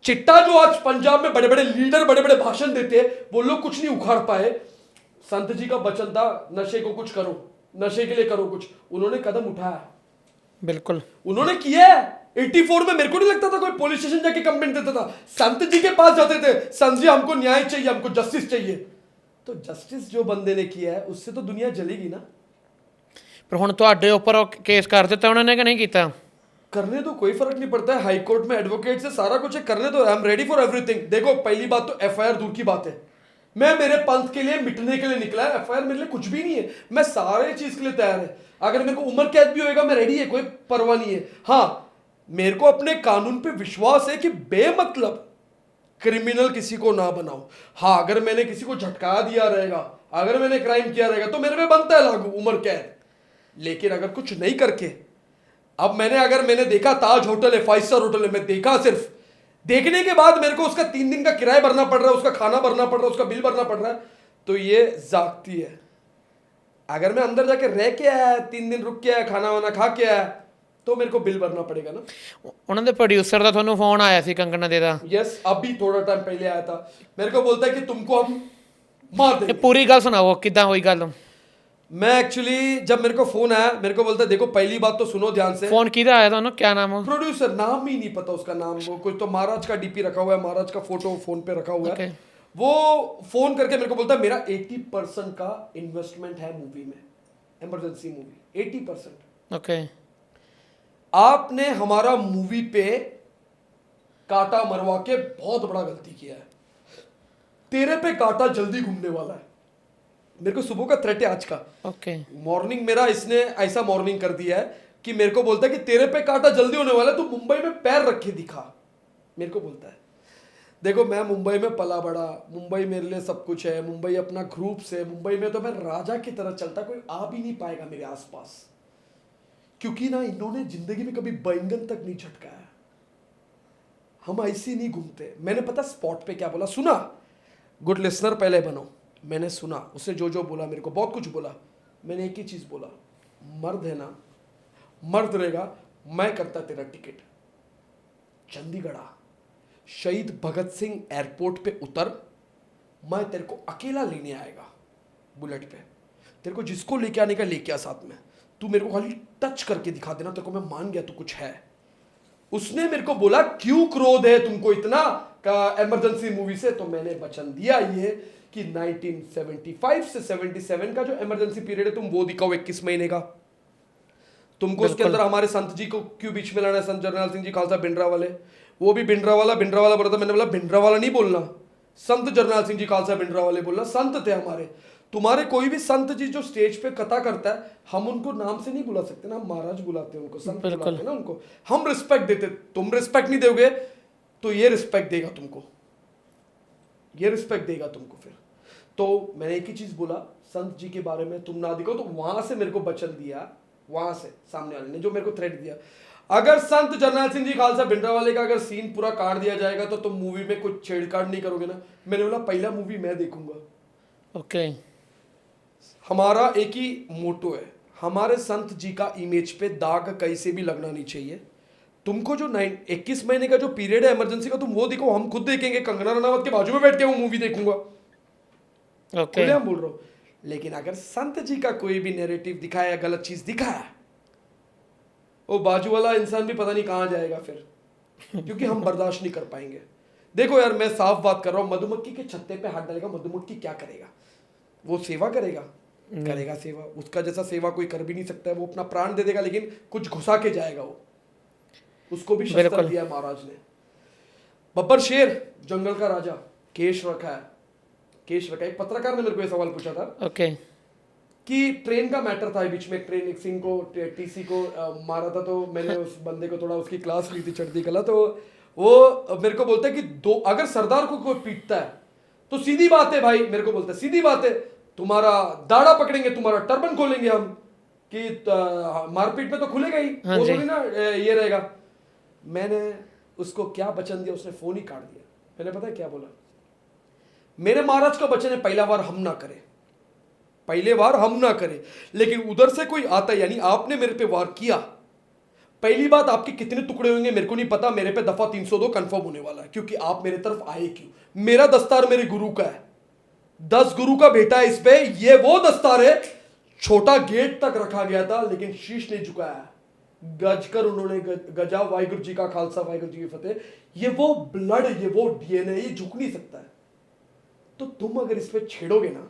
S1: चिट्टा जो आज पंजाब में बड़े बड़े लीडर बड़े बड़े भाषण देते हैं, वो लोग कुछ नहीं उखाड़ पाए। संत जी का वचन था नशे को कुछ करो, नशे के लिए करो कुछ, उन्होंने कदम उठाया,
S2: बिल्कुल
S1: उन्होंने किया। 84 में मेरे को नहीं लगता था कोई पुलिस स्टेशन जाके कंप्लेंट देता था, संत जी के पास जाते थे, संत जी हमको न्याय चाहिए, हमको जस्टिस चाहिए। तो जस्टिस जो बंदे ने किया है उससे तो दुनिया जलेगी ना।
S2: पर हुण तुहाडे उपर केस कर दिता उन्होंने कि नहीं किया?
S1: करने तो कोई फर्क नहीं पड़ता है, हाई कोर्ट में एडवोकेट से सारा कुछ है, करने तो I am ready for everything. देखो पहली बात तो FIR दूर की बात है, मैं मेरे पंथ के लिए मिटने के लिए निकला है, FIR मेरे लिए कुछ भी नहीं है, मैं सारे चीज के लिए तैयार है। अगर मेरे को उम्र कैद भी होएगा मैं रेडी है, कोई परवाह नहीं है। हाँ, मेरे को अपने कानून पे विश्वास है कि बेमतलब क्रिमिनल किसी को ना बनाओ। हाँ, अगर मैंने किसी को झटका दिया रहेगा, अगर मैंने क्राइम किया रहेगा तो मेरे पे बनता है लागू उम्र कैद। लेकिन अगर कुछ नहीं करके, अब मैंने देखा ताज होटल है, 5 स्टार होटल है, मैं देखा, सिर्फ देखने के बाद मेरे को उसका 3 दिन का किराया भरना पड़ रहा है, उसका खाना भरना पड़ रहा है, उसका बिल भरना पड़ रहा है, तो ये जागती है। अगर मैं अंदर जाके रह के आया, 3 दिन रुक के आया, खाना वाना खा के आया, तो मेरे को बिल भरना पड़ेगा ना।
S2: उन्होंने प्रोड्यूसर का ਤੁਹਾਨੂੰ फोन आया सी कंगना दे दा?
S1: यस, अभी थोड़ा टाइम पहले आया था, मेरे को बोलता है कि तुमको हम मार देंगे।
S2: पूरी गल सुनाओ किदा हुई गल।
S1: मैं एक्चुअली जब मेरे को फोन आया, मेरे को बोलता है देखो पहली बात तो सुनो ध्यान से।
S2: फोन किदा आया था? क्या नाम है?
S1: प्रोड्यूसर, नाम ही नहीं पता उसका नाम, वो कुछ तो महाराज का DP रखा हुआ है, महाराज का फोटो फोन पे रखा हुआ है। वो फोन करके मेरे को बोलता है मेरा 80% का इन्वेस्टमेंट है मूवी में, इमरजेंसी मूवी 80%।
S2: ओके
S1: आपने हमारा मूवी पे कांटा मरवा के बहुत बड़ा गलती किया है। तेरे पे कांटा जल्दी घूमने वाला है। मेरे को सुबह का थ्रेट है आज का।
S2: ओके
S1: मॉर्निंग मेरा इसने ऐसा मॉर्निंग कर दिया है कि मेरे को बोलता है कि तेरे पे कांटा जल्दी होने वाला है, तू मुंबई में पैर रख के दिखा। मेरे को बोलता है। देखो मैं मुंबई में पला बड़ा, मुंबई मेरे लिए सब कुछ है, मुंबई अपना ग्रुप से, मुंबई में तो मैं राजा की तरह चलता, कोई आ भी नहीं पाएगा मेरे आसपास, क्योंकि ना इन्होंने जिंदगी में कभी बैंगन तक नहीं झटकाया। हम ऐसे नहीं घूमते। मैंने पता स्पॉट पे क्या बोला, सुना? गुड लिसनर पहले बनो। मैंने सुना उसने जो जो बोला, मेरे को बहुत कुछ बोला। मैंने एक ही चीज बोला, मर्द है ना, मर्द रहेगा, मैं करता तेरा टिकट चंडीगढ़ आ, शहीद भगत सिंह एयरपोर्ट पे उतर, मैं तेरे को अकेला लेने आएगा बुलेट पे, तेरे को जिसको लेके आने का लेके आ साथ में, तू मेरे को खाली टच करके दिखा देना, तेरे को मैं मान गया तू कुछ है। उसने मेरे को बोला क्यों क्रोध है तुमको इतना का इमरजेंसी मूवी से, तो मैंने वचन दिया ये कि 1975 से 77 का जो इमरजेंसी पीरियड है तुम वो दिखाओ 21 महीने का। तुमको उसके अंदर हमारे संत जी को क्यों बीच में लाना है, संत जरनैल सिंह जी खालसा भिंडरा वाले, वो भी भिंडरा वाला बोला था। मैंने बोला भिंडरा वाला नहीं बोलना, संत जरनैल सिंह जी खालसा भिंडरा वाले बोलना, संत थे हमारे। तुम्हारे कोई भी संत जी जो स्टेज पे कथा करता है, हम उनको नाम से नहीं बुला सकते ना, हम महाराज बुलाते हैं उनको, संत बुलाते हैं ना उनको, हम रिस्पेक्ट देते। तुम रिस्पेक्ट नहीं दोगे तो ये रिस्पेक्ट देगा तुमको, ये रिस्पेक्ट देगा तुमको। फिर तो मैंने एक ही चीज बोला, संत जी के बारे में तुम ना दिखाओ। तो वहां से मेरे को वचन दिया, वहां से सामने वाले ने जो मेरे को थ्रेट दिया, अगर संत जरनैल सिंह जी खालसा भिंडरा वाले का अगर सीन पूरा काट दिया जाएगा तो तुम मूवी में कुछ छेड़छाड़ नहीं करोगे ना। मैंने बोला पहला मूवी मैं देखूंगा।
S2: ओके
S1: हमारा एक ही मोटो है, हमारे संत जी का इमेज पे दाग कैसे भी लगना नहीं चाहिए। तुमको जो 21 महीने का जो पीरियड है इमरजेंसी का, तुम वो देखो, हम खुद देखेंगे, कंगना रनावत के बाजू में बैठ के वो मूवी देखूंगा।
S2: ओके
S1: हम बोल रहा हूं। लेकिन अगर संत जी का कोई भी नैरेटिव दिखाया, गलत चीज दिखाया, वो बाजू वाला इंसान भी पता नहीं कहां जाएगा फिर, क्योंकि हम बर्दाश्त नहीं कर पाएंगे। देखो यार मैं साफ बात कर रहा हूं, मधुमक्खी के छत्ते पे हाथ डालेगा, मधुमक्खी क्या करेगा? वो सेवा करेगा, करेगा सेवा, उसका जैसा सेवा कोई कर भी नहीं सकता है। वो अपना प्राण दे देगा लेकिन कुछ घुसा के जाएगा वो। उसको भी शस्त्र दिया है महाराज ने। बब्बर शेर, जंगल का राजा, केश रखा है, केश रखा है। एक पत्रकार ने मेरे को ये सवाल पूछा था
S2: ओके
S1: कि ट्रेन का मैटर था बीच में, ट्रेन एक सिंह को टीसी को मारा था, तो मैंने उस बंदे को थोड़ा उसकी क्लास ली थी चढ़ती कला, तो वो मेरे को बोलता है कि दो अगर सरदार को कोई पीटता है तो सीधी बात है भाई, मेरे को बोलता है सीधी बात है, तुम्हारा दाढ़ा पकड़ेंगे, तुम्हारा टर्बन खोलेंगे हम, कि मारपीट में तो खुलेगा ही, वो थोड़ी ना ये रहेगा। मैंने उसको क्या वचन दिया, उसने फोन ही काट दिया। मैंने पता है क्या बोला, मेरे महाराज का वचन है पहला बार हम ना करें, पहले बार हम ना करें, लेकिन उधर से कोई आता है, यानी आपने मेरे पे वार किया, पहली बात आपके कितने टुकड़े होंगे मेरे को नहीं पता, मेरे पे दफा 302 कंफर्म होने वाला है, क्योंकि आप मेरे तरफ आए क्यों? मेरा दस्तार मेरे गुरु का है, 10 गुरु का बेटा है इस पे, ये वो दस्तार है, छोटा गेट तक रखा गया था लेकिन शीश नहीं झुकाया, गजकर उन्होंने गजा, वाहिगुरु जी का खालसा, वाहिगुरु जी की फतेह। ये वो ब्लड, ये वो डीएनए, ये झुक नहीं सकता है। तो तुम अगर इस पे छेड़ोगे ना,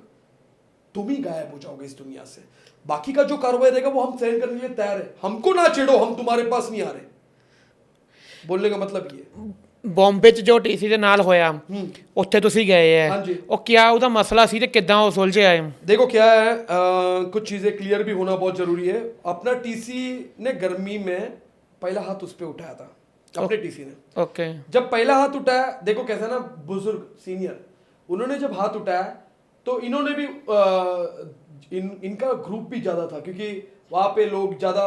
S1: तुम ही गायब हो जाओगे इस दुनिया से। बाकी का जो कार्रवाई रहेगा वो हम सहन करने के लिए तैयार है, हमको ना छेड़ो, हम तुम्हारे पास नहीं आ रहे। बोलने का मतलब ये
S2: ਬੰਬੇ ਚ ਜੋ ਟੀਸੀ ਦੇ ਨਾਲ ਹੋਇਆ ਉੱਥੇ ਤੁਸੀਂ ਗਏ ਹੈ
S1: ਹਾਂਜੀ।
S2: ਉਹ ਕਿਆ ਉਹਦਾ ਮਸਲਾ ਸੀ ਤੇ ਕਿੱਦਾਂ ਉਹ ਸੁਲਝਿਆ ਹੈ?
S1: देखो क्या है, कुछ चीजें क्लियर भी होना बहुत जरूरी है। अपना टीसी ने गर्मी में पहला हाथ उस पर उठाया था, अपने टीसी ने।
S2: ਓਕੇ
S1: जब पहला हाथ उठाया, देखो कैसा ना, बुजुर्ग सीनियर, उन्होंने जब हाथ उठाया तो इन्होंने भी इनका ग्रुप भी ज्यादा था, क्योंकि वहां पे लोग ज्यादा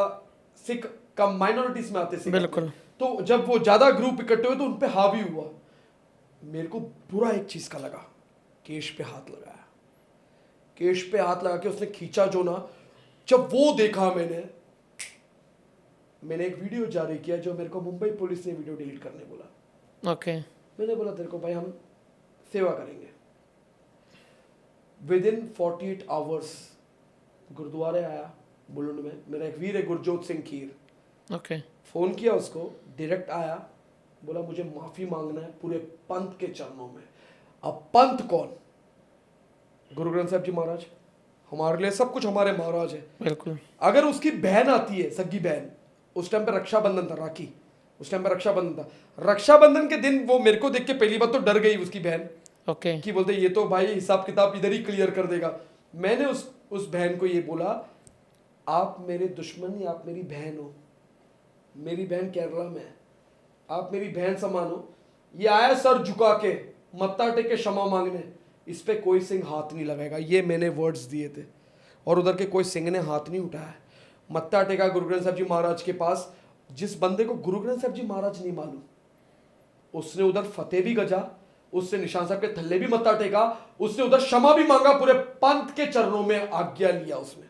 S1: सिख कम माइनॉरिटीज में आते, सिख
S2: बिल्कुल।
S1: तो जब वो ज्यादा ग्रुप इकट्ठे हुए तो उनपे हावी हुआ। मेरे को बुरा एक चीज का लगा, केश पे हाथ लगाया, केश पे हाथ लगा के उसने खींचा जो ना, जब वो देखा मैंने एक वीडियो जारी किया, जो मेरे को मुंबई पुलिस ने वीडियो डिलीट करने बोला।
S2: ਓਕੇ
S1: मैंने बोला तेरे को भाई हम सेवा करेंगे। विद इन 48 आवर्स गुरुद्वारे आया बुलंद में, मेरा एक वीर है गुरजोत सिंह खीर,
S2: ਓਕੇ
S1: फोन किया उसको, डायरेक्ट आया, बोला मुझे माफी मांगना है पूरे पंथ के चरणों में। अब पंथ कौन? गुरु ग्रंथ साहब जी महाराज, हमारे लिए सब कुछ हमारे महाराज है।
S2: बिल्कुल
S1: अगर उसकी बहन आती है, सगी बहन, उस टाइम पे रक्षाबंधन था, राखी, उस टाइम पे रक्षाबंधन था, रक्षाबंधन के दिन वो मेरे को देख के पहली बात तो डर गई उसकी बहन,
S2: ओके
S1: कि बोलते ये तो भाई हिसाब किताब इधर ही क्लियर कर देगा। मैंने उस बहन को ये बोला, आप मेरे दुश्मन या आप मेरी बहन हो, मेरी बहन केरला में है, आप मेरी बहन समान हो। ये आया सर झुका के, मत्था टेक के क्षमा मांगने, इस पे कोई सिंह हाथ नहीं लगाएगा, ये मैंने वर्ड्स दिए थे। और उधर के कोई सिंह ने हाथ नहीं उठाया, मत्था टेका गुरु ग्रंथ साहब जी महाराज के पास। जिस बंदे को गुरु ग्रंथ साहब जी महाराज नहीं मालूम, उसने उधर फतेह भी गजा, उसने निशान साहब के थल्ले भी मत्था टेका, उसने उधर क्षमा भी मांगा, पूरे पंथ के चरणों में आज्ञा लिया उसने।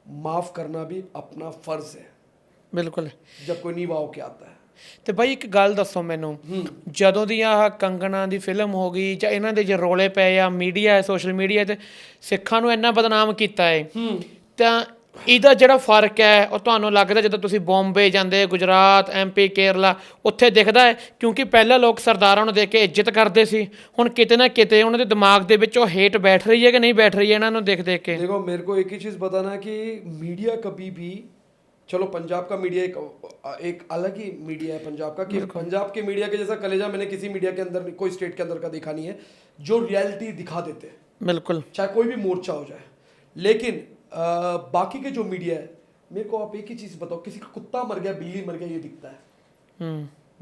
S1: माफ करना भी अपना फर्ज है
S2: बिल्कुल।
S1: जब कोई नीवा होके आता है।
S2: ਤੇ ਬਾਈ ਇੱਕ ਗੱਲ ਦੱਸੋ ਮੈਨੂੰ, ਜਦੋਂ ਦੀ ਆਹ ਕੰਗਣਾ ਦੀ ਫਿਲਮ ਹੋ ਗਈ ਜਾਂ ਇਹਨਾਂ ਦੇ ਜੇ ਰੋਲੇ ਪਏ ਆ ਮੀਡੀਆ ਹੈ, ਸੋਸ਼ਲ ਮੀਡੀਆ ਤੇ ਸਿੱਖਾਂ ਨੂੰ ਇੰਨਾ ਬਦਨਾਮ ਕੀਤਾ ਹੈ, ਤਾਂ ਇਹਦਾ ਜਿਹੜਾ ਫਰਕ ਹੈ ਉਹ ਤੁਹਾਨੂੰ ਲੱਗਦਾ ਜਦੋਂ ਤੁਸੀਂ ਬੰਬੇ ਜਾਂਦੇ, ਗੁਜਰਾਤ, ਐਮਪੀ, ਕੇਰਲਾ, ਉੱਥੇ ਦਿਖਦਾ ਹੈ? ਕਿਉਂਕਿ ਪਹਿਲਾਂ ਲੋਕ ਸਰਦਾਰਾਂ ਨੂੰ ਦੇਖ ਕੇ ਇੱਜ਼ਤ ਕਰਦੇ ਸੀ, ਹੁਣ ਕਿਤੇ ਨਾ ਕਿਤੇ ਉਹਨਾਂ ਦੇ ਦਿਮਾਗ ਦੇ ਵਿੱਚ ਉਹ ਹੇਟ ਬੈਠ ਰਹੀ ਹੈ ਕਿ नहीं बैठ रही है ਇਹਨਾਂ ਨੂੰ देख देख के?
S1: देखो मेरे को एक ही चीज बताना है कि मीडिया कभी भी, चलो पंजाब का मीडिया एक अलग ही मीडिया है पंजाब का, कि पंजाब के मीडिया के जैसा कलेजा मैंने किसी मीडिया के अंदर, कोई स्टेट के अंदर का देखा नहीं है, जो रियलिटी दिखा देते हैं,
S2: बिल्कुल,
S1: चाहे कोई भी मोर्चा हो जाए। लेकिन बाकी के जो मीडिया है, मेरे को आप एक ही चीज बताओ, किसी का कुत्ता मर गया, बिल्ली मर गया, ये दिखता है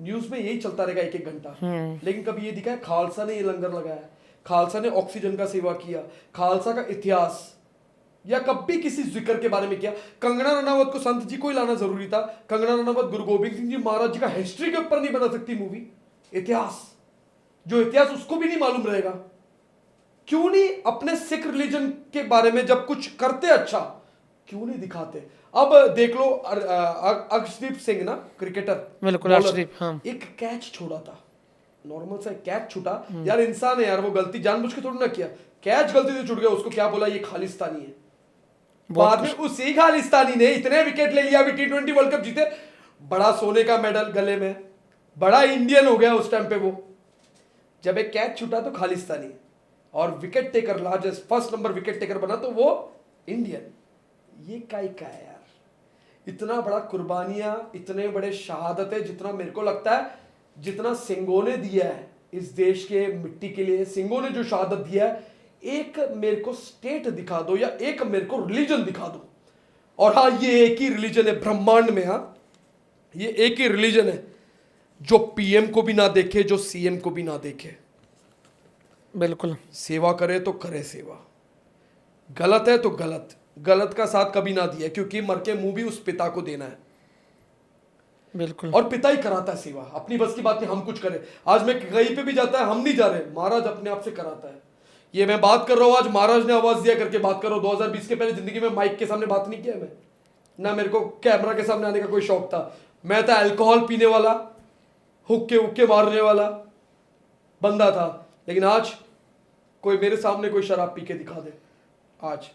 S1: न्यूज में, यही चलता रहेगा एक एक घंटा। लेकिन कभी ये दिखा है खालसा ने ये लंगर लगाया, खालसा ने ऑक्सीजन का सेवा किया, खालसा का इतिहास या कभी किसी जिक्र के बारे में किया? कंगना रनावत को संत जी को ही लाना जरूरी था? कंगना रनावत गुरु गोबिंद सिंह जी महाराज जी का हिस्ट्री के ऊपर नहीं बना सकती मूवी? इतिहास, जो इतिहास उसको भी नहीं मालूम रहेगा, क्यों नहीं अपने सिख रिलीजन के बारे में जब कुछ करते अच्छा क्यों नहीं दिखाते? अब देख लो अर्शदीप सिंह ना, क्रिकेटर,
S2: बिल्कुल अर्शदीप, हाँ,
S1: एक कैच छोड़ा था, नॉर्मल सा कैच छूटा, यार इंसान है यार, वो गलती जानबूझ के थोड़ी ना किया, कैच गलती से छूट गया, उसको क्या बोला, ये खालिस्तानी है। बाद में उसी खालिस्तानी ने इतने विकेट ले लिया, अभी T20 वर्ल्ड कप जीते, बड़ा सोने का मेडल गले में, बड़ा इंडियन हो गया उस टाइम पे वो। जब एक कैच छूटा तो खालिस्तानी, और wicket taker, largest first number wicket taker बना तो वो इंडियन। ये का है यार, इतना बड़ा कुर्बानियां, इतने बड़े शहादतें, जितना मेरे को लगता है जितना सिंगों ने दिया है इस देश के मिट्टी के लिए, सिंगों ने जो शहादत दिया है, एक मेरे को स्टेट दिखा दो या एक मेरे को रिलीजन दिखा दो। और हाँ, ये एक ही रिलीजन है ब्रह्मांड में, हाँ ये एक ही रिलीजन है जो पीएम को भी ना देखे, जो सीएम को भी ना देखे।
S2: बिल्कुल,
S1: सेवा करे तो करे सेवा, गलत है तो गलत, गलत का साथ कभी ना दिया, क्योंकि मर के मुंह भी उस पिता को देना है।
S2: बिल्कुल,
S1: और पिता ही कराता है सेवा, अपनी बस की बात नहीं हम कुछ करें। आज मैं कहीं पे भी जाता है, हम नहीं जा रहे, महाराज अपने आप से कराता है। ये मैं बात कर रहा हूं, आज महाराज ने आवाज दिया करके बात कर रहा हूं। 2020 के पहले जिंदगी में माइक के सामने बात नहीं किया मैं, ना मेरे को कैमरा के सामने आने का कोई शौक था। मैं था अल्कोहल पीने वाला, हुक्के मारने वाला बंदा था। लेकिन आज कोई मेरे सामने कोई शराब पी के दिखा दे, आज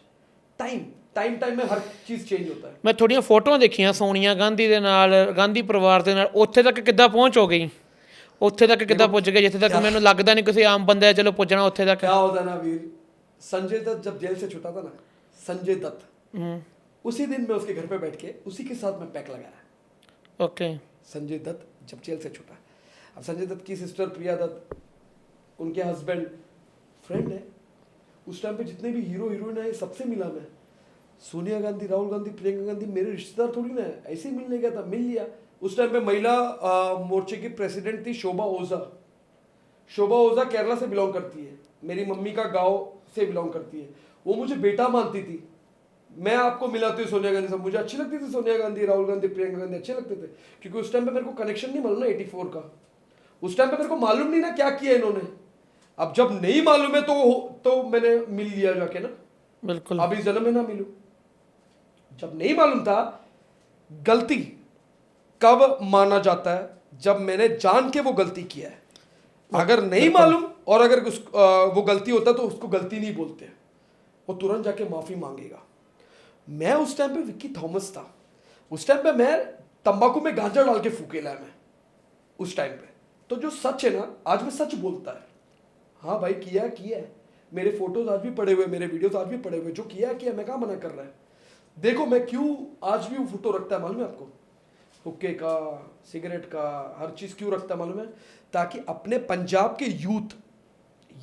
S1: टाइम में हर चीज चेंज होता है।
S2: मैं थोड़ियां फोटोਆਂ ਦੇਖੀਆਂ ਸੋਨੀਆ ਗਾਂਧੀ ਦੇ ਨਾਲ, ਗਾਂਧੀ ਪਰਿਵਾਰ ਦੇ ਨਾਲ, ਉੱਥੇ ਤੱਕ ਕਿੱਦਾਂ ਪਹੁੰਚ ਹੋ ਗਈ, ਉੱਥੇ ਤੱਕ ਕਿੱਦਾਂ ਪੁੱਜ ਗਏ ਜਿੱਥੇ तक ਮੈਨੂੰ ਲੱਗਦਾ नहीं ਕਿਸੇ ਆਮ ਬੰਦੇ ਚਲੋ ਪੁੱਜਣਾ ਉੱਥੇ तक।
S1: क्या होता है ना वीर, संजय दत्त जब जेल से छूटा था ना, संजय दत्त, उसी दिन मैं उसके घर पे बैठ के उसी के साथ मैं पैक लगाया।
S2: ओके,
S1: संजय दत्त जब जेल से छूटा, अब संजय दत्त की सिस्टर प्रिया दत्त, उनके हस्बैंड फ्रेंड है। उस टाइम पे जितने भी हीरो हीरोइन है सबसे मिला मैं। सोनिया गांधी, राहुल गांधी, प्रियंका गांधी मेरे रिश्तेदार थोड़ी ना है, ऐसे ही मिलने गया था, मिल लिया। उस टाइम पे महिला मोर्चे की प्रेसिडेंट थी शोभा ओझा। शोभा ओझा केरला से बिलोंग करती है, मेरी मम्मी का गांव से बिलोंग करती है। वो मुझे बेटा मानती थी। मैं आपको मिलाती हूँ सोनिया गांधी से, मुझे अच्छी लगती थी सोनिया गांधी, राहुल गांधी, प्रियंका गांधी अच्छे लगते थे, क्योंकि उस टाइम पे मेरे को कनेक्शन नहीं मालूम ना 84 का। उस टाइम पे मेरे को मालूम नहीं ना क्या किया इन्होंने। अब जब नहीं मालूम है तो मैंने मिल लिया जाके ना,
S2: बिल्कुल,
S1: अब इस जन्म में ना मिलूं। जब नहीं मालूम था, गलती कब माना जाता है, जब मैंने जान के वो गलती किया है। अगर नहीं मालूम और अगर वो गलती होता तो उसको गलती नहीं बोलते, वो तुरंत जाके माफी मांगेगा। मैं उस टाइम पे विक्की थॉमस था, उस टाइम पे मैं तंबाकू में गांजा डाल के फूकेला है मैं उस टाइम पे। तो जो सच है ना, आज मैं सच बोलता है, हाँ भाई किया है। मेरे फोटोज आज भी पड़े हुए, मेरे वीडियोस आज भी पड़े हुए, जो किया मैं कहाँ मना कर रहा है। देखो मैं क्यों आज भी वो फोटो रखता है मालूम है आपको, हुक्के का, सिगरेट का, हर चीज क्यों रखता है मालूम है, ताकि अपने पंजाब के यूथ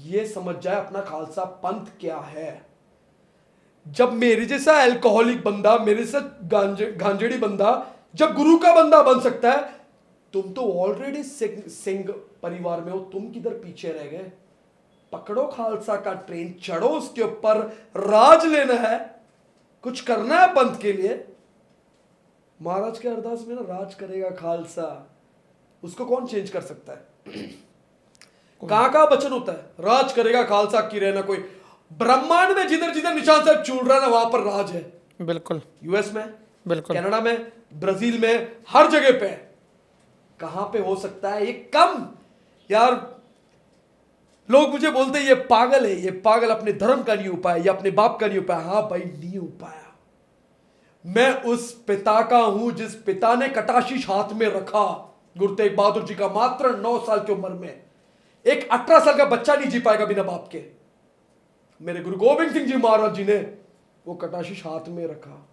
S1: ये समझ जाए अपना खालसा पंथ क्या है। जब मेरे जैसा अल्कोहलिक बंदा, मेरे जैसा गांजेड़ी बंदा जब गुरु का बंदा बन सकता है, तुम तो ऑलरेडी सिंह परिवार में हो, तुम किधर पीछे रह गए। पकड़ो खालसा का ट्रेन, चढ़ो उसके ऊपर, राज लेना है, कुछ करना है पंथ के लिए। महाराज के अरदास में ना राज करेगा खालसा, उसको कौन चेंज कर सकता है। कहां कहां वचन होता है, राज करेगा खालसा की रहना, कोई ब्रह्मांड में जिधर जिधर निशान साहब छूट रहा है ना, वहां पर राज है।
S2: बिल्कुल
S1: यूएस में,
S2: बिल्कुल,
S1: कनाडा में, ब्राजील में, हर जगह पे। कहां पे हो सकता है ये कम यार। लोग मुझे बोलते हैं ये पागल है, ये पागल अपने धर्म का नहीं हो पाया, ये अपने बाप का नहीं हो पाया। हाँ भाई, नहीं हो पाया। मैं उस पिता का हूं जिस पिता ने कटाशीश हाथ में रखा, गुरु तेग बहादुर जी का, मात्र 9 साल की उम्र में। एक 18 साल का बच्चा नहीं जी पाएगा बिना बाप के। मेरे गुरु गोविंद सिंह जी महाराज जी ने वो कटाशीश हाथ में रखा,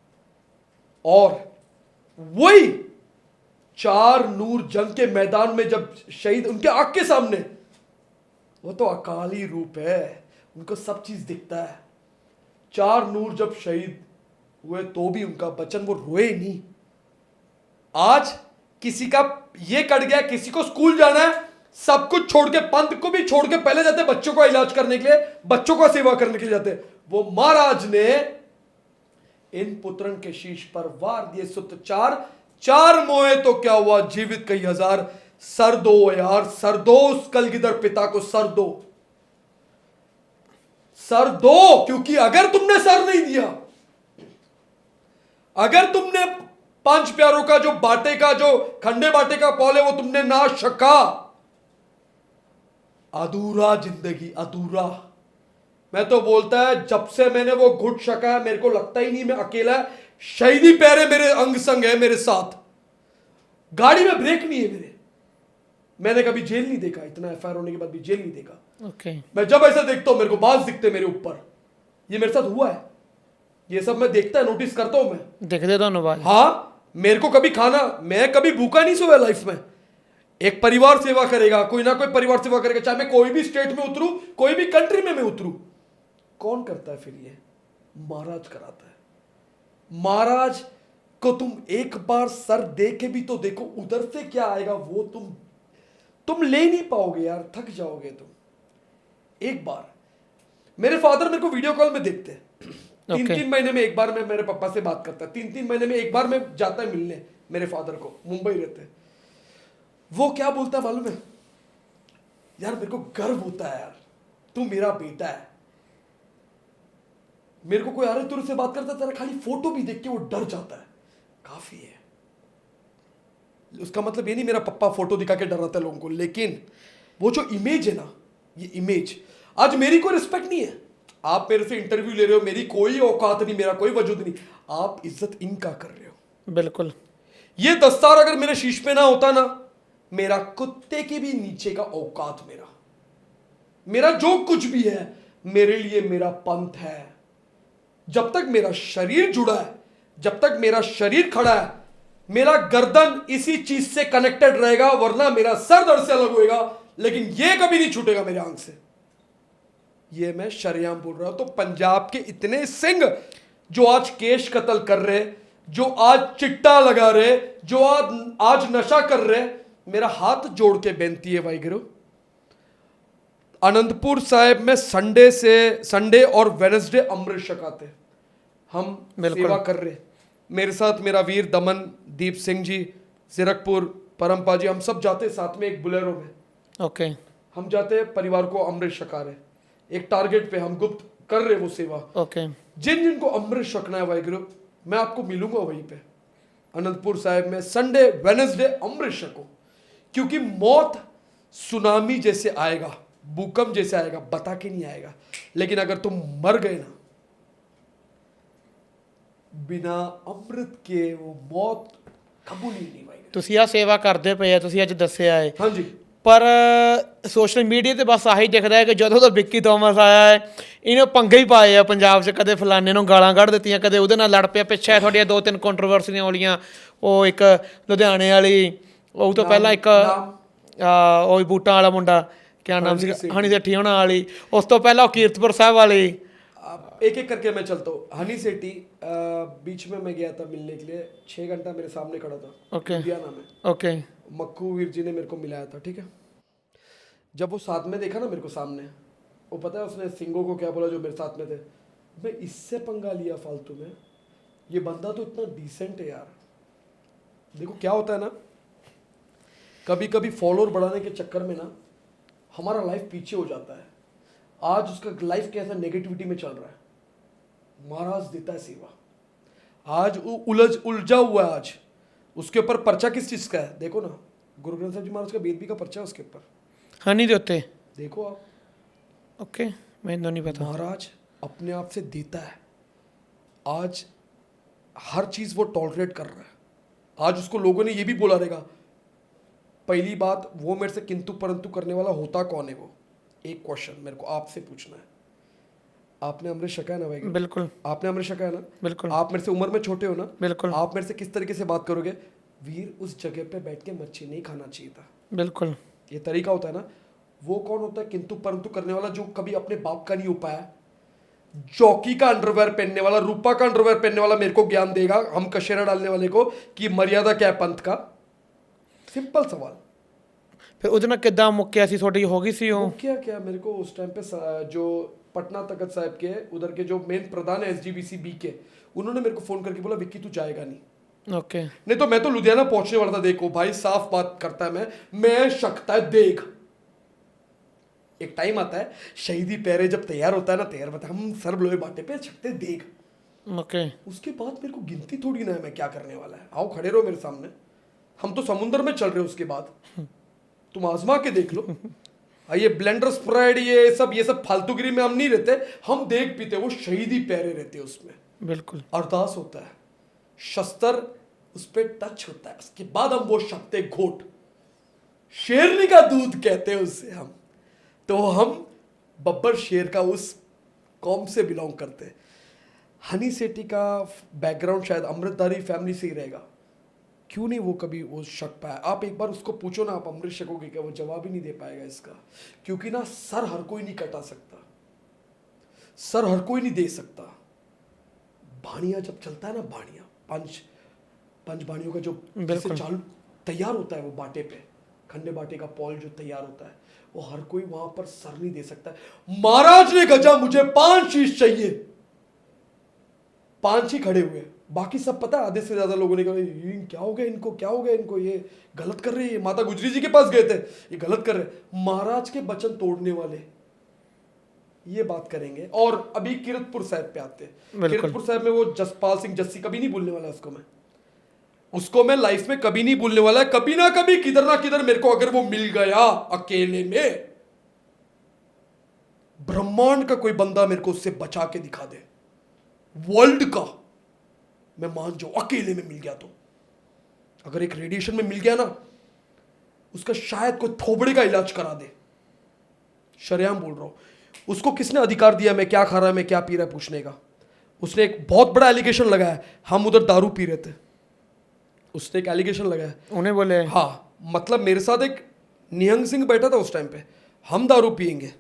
S1: और वही 4 नूर जंग के मैदान में जब शहीद उनके आंख के सामने, वो तो अकाली रूप है, उनको सब चीज दिखता है। 4 नूर जब शहीद हुए तो भी उनका बचन, वो रोए नहीं। आज किसी का ये कट गया, किसी को स्कूल जाना है, सब कुछ छोड़ के, पंथ को भी छोड़ के पहले जाते बच्चों का इलाज करने के लिए, बच्चों का सेवा करने के लिए जाते। वो महाराज ने इन पुत्रन के शीश पर वार दिए सुत 4 मोए तो क्या हुआ, जीवित कई हजार। सर दो यार, सर दो उस कलगिदर पिता को, सर दो, सर दो। क्योंकि अगर तुमने सर नहीं दिया, अगर तुमने 5 प्यारों का जो बाटे का, जो खंडे बाटे का पौल है, वो तुमने ना शका, अधूरा जिंदगी, अधूरा। मैं तो बोलता है जब से मैंने वो घुट शका है, मेरे को लगता ही नहीं मैं अकेला। शहीदी पैरे मेरे अंग संग है मेरे साथ, गाड़ी में ब्रेक नहीं है मेरे। मैंने कभी जेल नहीं देखा, इतना एफआईआर होने के बाद भी जेल नहीं देखा।
S2: ओके।
S1: मैं जब ऐसा देखता हूं, मेरे को बाज दिखते मेरे ऊपर। ये मेरे साथ हुआ है, ये सब मैं देखता है, नोटिस करता हूं मैं।
S2: देख देता हूँ बात।
S1: हाँ, मेरे को कभी खाना, मैं कभी भूखा नहीं सोया लाइफ में। एक परिवार सेवा करेगा, कोई ना कोई परिवार सेवा करेगा, चाहे मैं कोई भी स्टेट में उतरूं, कोई भी कंट्री में मैं उतरूं। कौन करता है फिर ये? महाराज कराता है। महाराज को तुम एक बार सर दे के भी तो देखो, उधर से क्या आएगा वो तुम ले नहीं पाओगे यार, थक जाओगे तुम। एक बार मेरे फादर मेरे को वीडियो कॉल में देखते हैं, 3-3 महीने में एक बार मैं मेरे पापा से बात करता है, 3-3 महीने में एक बार मैं जाता है मिलने मेरे फादर को, मुंबई रहते हैं। वो क्या बोलता है मालूम है? यार मेरे को गर्व होता है यार, तू मेरा बेटा है। मेरे को कोई आ रहा तुझसे बात करता, तेरा खाली फोटो भी देख के वो डर जाता है, काफी है। उसका मतलब ये नहीं मेरा पप्पा फोटो दिखा के डराता है लोगों को, लेकिन वो जो इमेज है ना, ये इमेज आज मेरी कोई रिस्पेक्ट नहीं है। आप मेरे से इंटरव्यू ले रहे हो, मेरी कोई औकात नहीं, मेरा कोई वजूद नहीं, आप इज्जत इनका कर रहे हो।
S2: बिल्कुल।
S1: ये दस्तार अगर मेरे शीश पे ना होता ना, मेरा कुत्ते के भी नीचे का औकात, मेरा जो कुछ भी है मेरे लिए मेरा पंथ है। जब तक मेरा शरीर जुड़ा है, जब तक मेरा शरीर खड़ा है, मेरा गर्दन इसी चीज से कनेक्टेड रहेगा, वरना मेरा सर दर्द से अलग होएगा, लेकिन ये कभी नहीं छूटेगा मेरे आंख से। ये मैं शरेआम बोल रहा हूं। तो पंजाब के इतने सिंह जो आज केश कत्ल कर रहे, जो आज चिट्टा लगा रहे, जो आज नशा कर रहे, मेरा हाथ जोड़ के बेनती है वाहिगुरु, आनंदपुर साहिब में संडे और वेडनेसडे अमृत छकाते, हम सेवा कर रहे। मेरे साथ मेरा वीर दमन दीप सिंह जी, जीरकपुर परमपा जी, हम सब जाते साथ में एक बुलेरो में।
S2: ओके।
S1: हम जाते परिवार को अमृत छका रहे, एक टारगेट पे हम गुप्त कर रहे वो सेवा।
S2: ओके।
S1: जिनको अमृत छकना है वाहिगुरु, मैं आपको मिलूंगा वहीं पे अनंतपुर साहिब में। संडे वेडनेसडे अमृत छको, क्योंकि मौत सुनामी जैसे आएगा, भूकंप जैसे आएगा, बता के नहीं आएगा। लेकिन अगर तुम मर गए ना बिना अमृत के, वो मौत कबूल ही नहीं भाई।
S2: ਤੁਸੀਂ ਆ ਸੇਵਾ ਕਰਦੇ ਪਏ ਆ, ਤੁਸੀਂ ਅੱਜ ਦੱਸਿਆ ਹੈ।
S1: हाँ जी।
S2: ਪਰ ਸੋਸ਼ਲ ਮੀਡੀਆ ਤੇ ਬਸ ਆਹੀ ਦਿਖਦਾ ਹੈ ਕਿ ਜਦੋਂ ਤੋਂ ਵਿੱਕੀ ਥੋਮਸ ਆਇਆ ਹੈ ਇਹਨੇ ਪੰਗੇ ਹੀ ਪਾਏ ਆ ਪੰਜਾਬ 'ਚ, ਕਦੇ ਫਲਾਣੇ ਨੂੰ ਗਾਲਾਂ ਕੱਢ ਦਿੱਤੀਆਂ, ਕਦੇ ਉਹਦੇ ਨਾਲ ਲੜ ਪਿਆ। ਪਿੱਛੇ ਤੁਹਾਡੀਆਂ 2-3 ਕੰਟਰੋਵਰਸੀਆਂ ਹੋਲੀਆਂ, ਉਹ ਇੱਕ ਲੁਧਿਆਣੇ ਵਾਲੀ, ਉਹ ਤੋਂ ਪਹਿਲਾਂ ਇੱਕ ਉਹ ਬੂਟਾਂ ਵਾਲਾ ਮੁੰਡਾ, ਕਿਆ ਨਾਮ ਸੀ, ਹਨੀ ਸੇਠੀ ਹੋਣਾ ਵਾਲੀ, ਉਸ ਤੋਂ ਪਹਿਲਾਂ ਉਹ ਕੀਰਤਪੁਰ ਸਾਹਿਬ ਵਾਲੀ।
S1: एक एक करके मैं चलता हूँ। हनी सेठी बीच में मैं गया था मिलने के लिए, 6 घंटा मेरे सामने खड़ा था।
S2: ओके
S1: लुधियाना में।
S2: ओके।
S1: मक्खू वीर जी ने मेरे को मिलाया था, ठीक है। जब वो साथ में देखा ना मेरे को सामने, वो पता है उसने सिंगो को क्या बोला जो मेरे साथ में थे, मैं इससे पंगा लिया फालतू में, ये बंदा तो इतना डिसेंट है यार। देखो क्या होता है ना, कभी कभी फॉलोअर बढ़ाने के चक्कर में ना हमारा लाइफ पीछे हो जाता है। आज उसका लाइफ कैसा नेगेटिविटी में चल रहा है, महाराज देता है सेवा। आज वो उलझा हुआ है। आज उसके ऊपर पर्चा किस चीज का है, देखो ना, गुरु ग्रंथ साहिब जी महाराज का बेदबी का पर्चा है उसके ऊपर,
S2: हनी ਦੇ ਉੱਤੇ।
S1: देखो आप।
S2: ओके, ਮੈਨੂੰ नहीं पता।
S1: महाराज अपने आप से देता है। आज हर चीज वो टॉलरेट कर रहा है। आज उसको लोगों ने ये भी बोला रहेगा, पहली बात वो मेरे से किंतु परंतु करने वाला होता कौन है वो। एक क्वेश्चन मेरे को आपसे पूछना है, आपने अमृत छका है ना भाई?
S2: बिल्कुल।
S1: आपने अमृत छका है ना?
S2: बिल्कुल।
S1: आप मेरे से उम्र में छोटे हो ना?
S2: बिल्कुल।
S1: आप मेरे से किस तरीके से बात करोगे, वीर उस जगह पे बैठ के मच्छी नहीं खाना चाहिए था।
S2: बिल्कुल।
S1: ये तरीका होता है ना। वो कौन होता है किंतु परंतु करने वाला, जो कभी अपने बाप का नहीं हो पाया। जॉकी का अंडरवेयर पहनने वाला, रूपा का अंडरवेयर पहनने वाला मेरे को ज्ञान देगा, हम कशेरा डालने वाले को, कि मर्यादा क्या है पंथ का। सिंपल सवाल।
S2: फिर ਉਹਦੇ ਨਾਲ ਕਿੱਦਾਂ ਮੁੱਕਿਆ ਸੀ, ਤੁਹਾਡੀ ਹੋ ਗਈ ਸੀ ਉਹ?
S1: क्या मेरे को उस टाइम पे जो पटना तख्त साहिब के उधर के जो मेन प्रधान है SGBC बी के, उन्होंने मेरे को फोन करके बोला विक्की तू जाएगा नहीं।
S2: ओके।
S1: नहीं तो मैं तो लुधियाना पहुंचने वाला था। देखो भाई साफ बात करता है मैं शकता है देख। एक टाइम आता है शहीदी पैरे जब तैयार होता है ना, तैयार होता है, हम सर्व लोहे बाटे पे छकते देख।
S2: ओके।
S1: उसके बाद मेरे को गिनती थोड़ी ना है मैं क्या करने वाला है। आओ खड़े रहो मेरे सामने, हम तो समुद्र में चल रहे हो। उसके बाद तुम आजमा के देख लो। ये ब्लेंडर स्प्रेड ये सब फालतूगिरी में हम नहीं रहते, हम देख पीते। वो शहीदी पैरे रहते हैं उसमें,
S2: बिल्कुल
S1: अरदास होता है, शस्त्र उस पर टच होता है, उसके बाद हम वो शक्ते घोट, शेरनी का दूध कहते हैं उससे हम। तो हम बब्बर शेर का उस कौम से बिलोंग करते हैं। हनी सेठी का बैकग्राउंड शायद अमृतधारी फैमिली से ही रहेगा, क्यों नहीं वो कभी वो शक पाया। आप एक बार उसको पूछो ना, आप अमृत शकोगे क्या, वो जवाब ही नहीं दे पाएगा इसका। क्योंकि ना सर हर कोई नहीं कटा सकता, सर हर कोई नहीं दे सकता। बाणिया जब चलता है ना, बाणिया पंच बाणियों का जो चालू तैयार होता है, वो बाटे पे खंडे बाटे का पॉल जो तैयार होता है, वो हर कोई वहां पर सर नहीं दे सकता। महाराज ने गजा मुझे 5 शीश चाहिए, 5 ही खड़े हुए, बाकी सब पता है आधे से ज्यादा लोगों ने कहा क्या हो गया इनको, क्या हो गया इनको, ये गलत कर रहे हैं। माता गुजरी जी के पास गए थे, ये गलत कर रहे। महाराज के वचन तोड़ने वाले ये बात करेंगे। और अभी कीरतपुर साहिब पे आते हैं। कीरतपुर साहिब में वो जसपाल सिंह जस्सी, कभी नहीं भूलने वाला उसको मैं लाइफ में कभी नहीं भूलने वाला है। कभी ना कभी किधर ना किधर मेरे को अगर वो मिल गया अकेले में, ब्रह्मांड का कोई बंदा मेरे को उससे बचा के दिखा दे, वर्ल्ड का, मैं मान जाऊं अकेले में मिल गया तो। अगर एक रेडिएशन में मिल गया ना, उसका शायद कोई थोबड़े का इलाज करा दे। शरेआम बोल रहा हूं। उसको किसने अधिकार दिया मैं क्या खा रहा है, मैं क्या पी रहा है पूछने का? उसने एक बहुत बड़ा एलिगेशन लगाया, हम उधर दारू पी रहे थे। उसने एक एलिगेशन लगाया, उन्हें बोले हाँ, मतलब मेरे साथ एक निहंग सिंह बैठा था उस टाइम पे, हम दारू पियेंगे,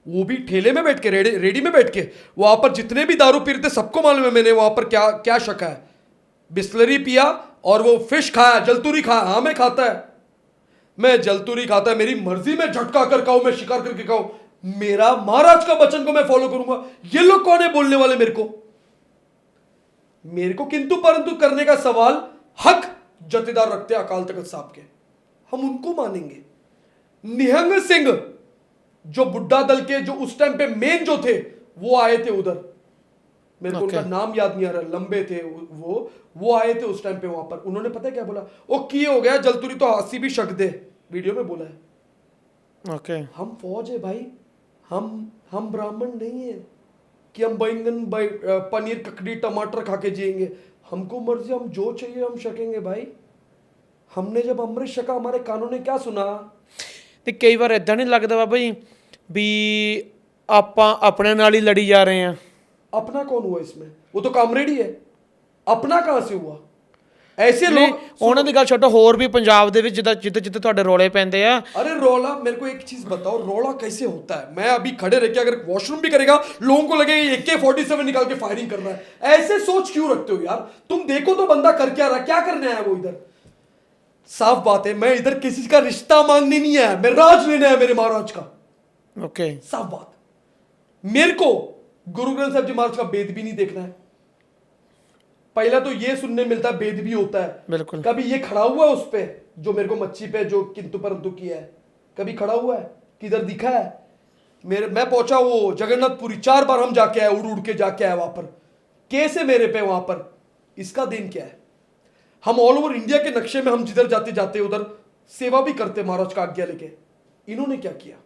S1: वो भी ठेले में बैठ के, रेडी में बैठ के। वहां पर जितने भी दारू पी रहे थे सबको मालूम है मैंने वहां पर क्या क्या शका है। बिस्लरी पिया और वो फिश खाया, जलतूरी खाया। हाँ मैं खाता है, मैं जलतूरी खाता है, मेरी मर्जी में झटका कर खाऊं, मैं शिकार करके खाऊं, मेरा महाराज का वचन को मैं फॉलो करूंगा। ये लोग कौन है बोलने वाले मेरे को किंतु परंतु करने का सवाल हक जथेदार रखते अकाल तख्त साहब के, हम उनको मानेंगे। निहंग सिंह जो बुड्ढा दल के जो उस टाइम पे मेन जो थे, वो आए थे उधर, मेरे को उनका नाम याद नहीं आ रहा, लंबे थे वो आए थे उस टाइम पे वहां पर। उन्होंने पता है क्या बोला, ओ की हो गया जलतुरी तो 80 भी शक दे, वीडियो में बोला है।
S2: ओके
S1: हम फौज है भाई, हम ब्राह्मण नहीं है कि हम बैंगन पनीर ककड़ी टमाटर खा के जिएंगे। हमको मर्जी, हम जो चाहिए हम शकेंगे भाई। हमने जब अमृत शका, हमारे कानों ने क्या सुना?
S2: ਤੇ ਕਈ ਵਾਰ ਇਦਾਂ ਨਹੀਂ ਲੱਗਦਾ ਬਾਬਾ ਜੀ ਵੀ ਆਪਾਂ ਆਪਣੇ ਨਾਲ ਹੀ ਲੜੀ ਜਾ ਰਹੇ ਹਾਂ?
S1: अपना कौन हुआ इसमें? वो तो कॉमरेड ही है, अपना कहां से हुआ? ऐसे
S2: ਨਹੀਂ
S1: लोग
S2: ਉਹਨਾਂ ਦੀ ਗੱਲ ਛੱਡੋ, ਹੋਰ ਵੀ ਪੰਜਾਬ ਦੇ ਵਿੱਚ ਜਿੱਦਾਂ ਜਿੱਦਾਂ ਜਿੱਦਾਂ ਤੁਹਾਡੇ ਰੌਲੇ ਪੈਂਦੇ ਆ।
S1: अरे रोला, मेरे को एक चीज बताओ, रोला कैसे होता है? मैं अभी खड़े रह के अगर वॉशरूम भी करेगा, लोगों को लगेगा AK-47 निकाल के फायरिंग कर रहा है। ऐसे सोच क्यों रखते हो यार? तुम देखो तो बंदा कर क्या रहा है, क्या करने आया वो इधर? साफ बात है, मैं इधर किसी का रिश्ता मांगने नहीं आया, मैं राज लेने आया मेरे महाराज का।
S2: ਓਕੇ
S1: साफ बात। मेरे को गुरु ग्रंथ साहब जी महाराज का वेद भी नहीं देखना है। पहला तो ये सुनने मिलता है वेद भी होता है।
S2: बिल्कुल।
S1: कभी ये खड़ा हुआ है उस पे जो मेरे को मच्छी पे जो किंतु परंतु किया है? कभी खड़ा हुआ है? किधर दिखा है? मैं पहुंचा वो जगन्नाथपुरी, 4 बार हम जाके आए, उड़ उड़ के जाके आए वहां पर। कैसे मेरे पे वहां पर? इसका दिन क्या है? हम ऑल ओवर इंडिया के नक्शे में हम जिधर जाते जाते उधर सेवा भी करते महाराज का आज्ञा लेके। इन्होंने क्या किया?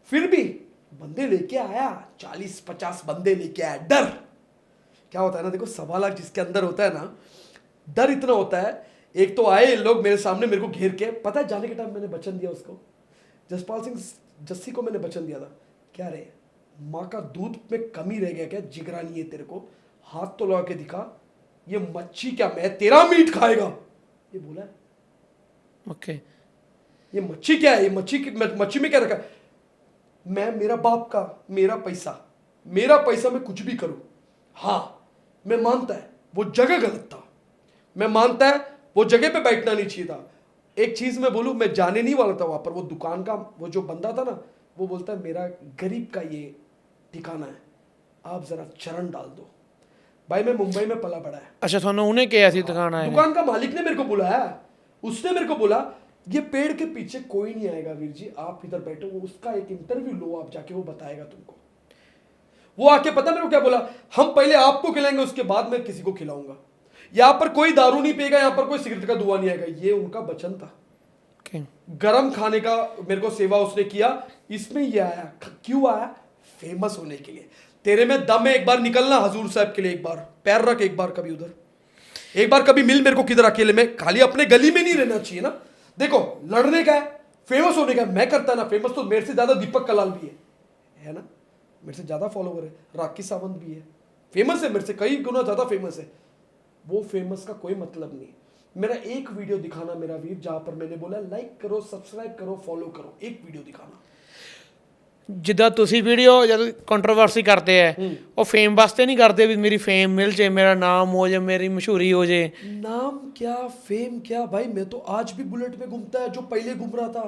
S1: फिर भी बंदे लेके आया, 40-50 बंदे लेके आया। डर क्या होता है ना, देखो 1.25 लाख जिसके अंदर होता है ना, डर इतना होता है। एक तो आए लोग मेरे सामने, मेरे को घेर के, पता है जाने के टाइम मैंने वचन दिया उसको, जसपाल सिंह जस्सी को मैंने वचन दिया था, क्या रे माँ का दूध में कमी रह गया क्या? जिगरानी है तेरे को, हाथ तो लगा के दिखा, ये मच्छी क्या मैं तेरा मीट खाएगा? ये बोला है।
S2: ओके
S1: ये मच्छी क्या है? ये मच्छी में क्या रखा है? मैं मेरा बाप का मेरा पैसा मैं कुछ भी करूं। हाँ मैं मानता है वो जगह गलत था, मैं मानता है वो जगह पे बैठना नहीं चाहिए था। एक चीज मैं बोलूं, मैं जाने नहीं वाला था वहां पर। वो दुकान का वो जो बंदा था ना, वो बोलता है मेरा गरीब का ये ठिकाना है, आप जरा चरण डाल दो। भाई मैं मुंबई में पला बड़ा है।
S2: ਅੱਛਾ, ਤੁਹਾਨੂੰ ਉਹਨੇ ਕਿਹਾ ਸੀ ਦੁਕਾਨ ਆਏ ਨੇ?
S1: दुकान का मालिक ने मेरे को बुलाया, उसने मेरे को बोला ये पेड़ के पीछे कोई नहीं आएगा वीर जी, आप इधर बैठो, वो उसका एक इंटरव्यू लो आप जाके, वो बताएगा तुमको। वो आके पता मेरे को क्या बोला, हम पहले आपको खिलाएंगे उसके बाद मैं किसी को खिलाऊंगा। यहाँ पर कोई दारू नहीं पिएगा, यहाँ पर कोई सिगरेट का धुआं नहीं आएगा। ये उनका वचन था।
S2: ओके
S1: गरम खाने का मेरे को सेवा उसने किया। इसमें ये आया, क्यों आया? फेमस होने के लिए। तेरे में दम है, एक बार निकलना हजूर साहब के लिए, एक बार पैर रख, एक बार कभी उधर, एक बार कभी मिल मेरे को किधर अकेले में। खाली अपने गली में नहीं रहना चाहिए ना। देखो लड़ने का है, फेमस होने का है, मैं करता ना। फेमस तो मेरे से ज्यादा दीपक कलाल भी है ना, मेरे से ज्यादा फॉलोवर है। राखी सावंत भी है, फेमस है, मेरे से कई गुना ज्यादा फेमस है। वो फेमस का कोई मतलब नहीं। मेरा एक वीडियो दिखाना मेरा वीर, जहां पर मैंने बोला लाइक करो, सब्सक्राइब करो, फॉलो करो, एक वीडियो दिखाना।
S2: ਜਿੱਦਾਂ ਤੁਸੀਂ ਵੀਡੀਓ ਜਦ ਕੰਟਰੋਵਰਸੀ ਕਰਦੇ ਆ, ਉਹ ਫੇਮ ਵਾਸਤੇ ਨਹੀਂ ਕਰਦੇ ਵੀ ਮੇਰੀ ਫੇਮ ਮਿਲ ਜੇ, ਮੇਰਾ ਨਾਮ ਹੋ ਜਾਏ, ਮੇਰੀ ਮਸ਼ਹੂਰੀ ਹੋ ਜੇ?
S1: नाम क्या, फेम क्या भाई? मैं तो आज भी बुलेट पे घूमता है जो पहले घूम रहा था।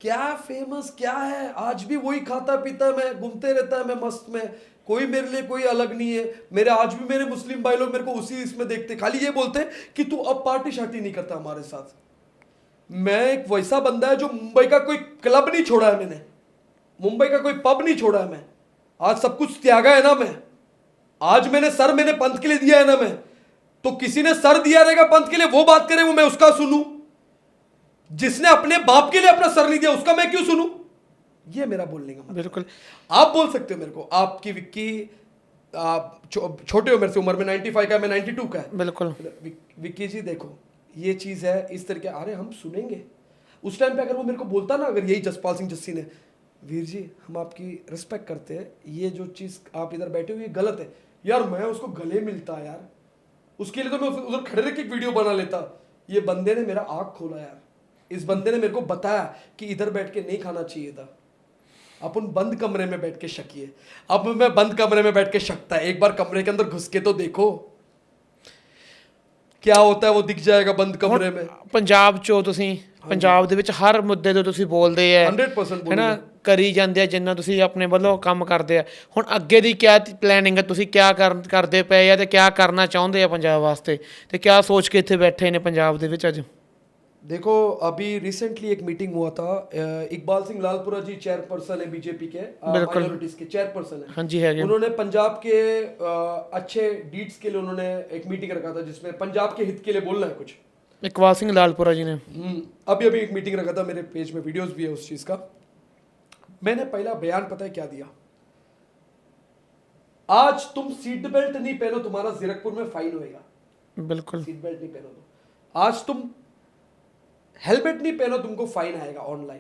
S1: क्या फेमस क्या है? आज भी वही खाता पीता है, मैं घूमते रहता है, मैं मस्त में। कोई मेरे लिए कोई अलग नहीं है। मेरे आज भी मेरे मुस्लिम भाई लोग मेरे को उसी इसमें देखते, खाली ये बोलते हैं कि तू अब पार्टी शार्टी नहीं करता हमारे साथ। मैं एक वैसा बंदा है जो मुंबई का कोई क्लब नहीं छोड़ा है मैंने, मुंबई का कोई पब नहीं छोड़ा है मैं। आज सब कुछ त्यागा है ना मैं। आज मैंने पंथ के लिए दिया है ना मैं। तो किसी ने सर दिया रहेगा पंथ के लिए, वो बात करे, वो मैं उसका सुनूं। जिसने अपने बाप के लिए अपना सर नहीं दिया उसका मैं क्यों सुनूं? ये मेरा बोलने का मतलब।
S2: बिल्कुल।
S1: आप बोल सकते हो मेरे को, आपकी विक्की आप छोटे हो मेरे से उम्र में, 95 का, मैं 92 का है।
S2: बिल्कुल।
S1: विक्की जी देखो ये चीज है इस तरीके, अरे हम सुनेंगे। उस टाइम पे अगर वो मेरे को बोलता ना, अगर यही जसपाल सिंह जस्सी ने, वीर जी हम आपकी रिस्पेक्ट करते हैं, ये जो चीज आप इधर बैठे हुए गलत है यार, मैं उसको गले मिलता यार। उसके लिए तो मैं उधर खड़े रह के एक वीडियो बना लेता। ये बंदे ने मेरा आँख खोला यार। इस बंदे ने मेरे को बताया कि इधर बैठ के नहीं खाना चाहिए था, अपन बंद कमरे में बैठ के शकिए। अब मैं बंद कमरे में बैठ के शकता है, एक बार कमरे के अंदर घुस के तो देखो क्या होता है, वो दिख जाएगा बंद कमरे में।
S2: ਪੰਜਾਬ ਚੋਂ ਤੁਸੀਂ ਪੰਜਾਬ ਦੇ ਵਿੱਚ ਹਰ ਮੁੱਦੇ ਤੇ ਤੁਸੀਂ ਬੋਲਦੇ ਆ
S1: 100%
S2: ਹੈ ਨਾ, ਕਰੀ ਜਾਂਦੇ ਆ ਜਿੰਨਾ ਤੁਸੀਂ ਆਪਣੇ ਵੱਲੋਂ ਕੰਮ ਕਰਦੇ ਆ। ਹੁਣ ਅੱਗੇ ਦੀ ਕਿਆ ਪਲੈਨਿੰਗ ਹੈ, ਤੁਸੀਂ ਕਿਆ ਕਰਦੇ ਪਏ ਆ ਤੇ ਕਿਆ ਕਰਨਾ ਚਾਹੁੰਦੇ ਆ ਪੰਜਾਬ ਵਾਸਤੇ, ਤੇ ਕਿਆ ਸੋਚ ਕੇ ਇੱਥੇ ਬੈਠੇ ਨੇ ਪੰਜਾਬ ਦੇ ਵਿੱਚ ਅੱਜ?
S1: देखो अभी रिसेंटली एक मीटिंग हुआ था, इकबाल सिंह लालपुरा जी चेयरपर्सन है बीजेपी के, माइनॉरिटीज के चेयरपर्सन है।
S2: हाँ जी है।
S1: उन्होंने पंजाब के अच्छे डीड्स के लिए उन्होंने एक मीटिंग रखा था जिसमें पंजाब के हित के लिए बोलना है कुछ।
S2: इकबाल सिंह लालपुरा जी ने
S1: अभी एक मीटिंग रखा था, मेरे पेज में वीडियोस भी है उस चीज का। मैंने पहला बयान पता है क्या दिया, आज तुम सीट बेल्ट नहीं पहनो तुम्हारा जीरकपुर में फाइन होएगा।
S2: बिल्कुल।
S1: सीट बेल्ट नहीं पहनो तो। आज तुम हेलमेट नहीं पहनो तुमको फाइन आएगा ऑनलाइन।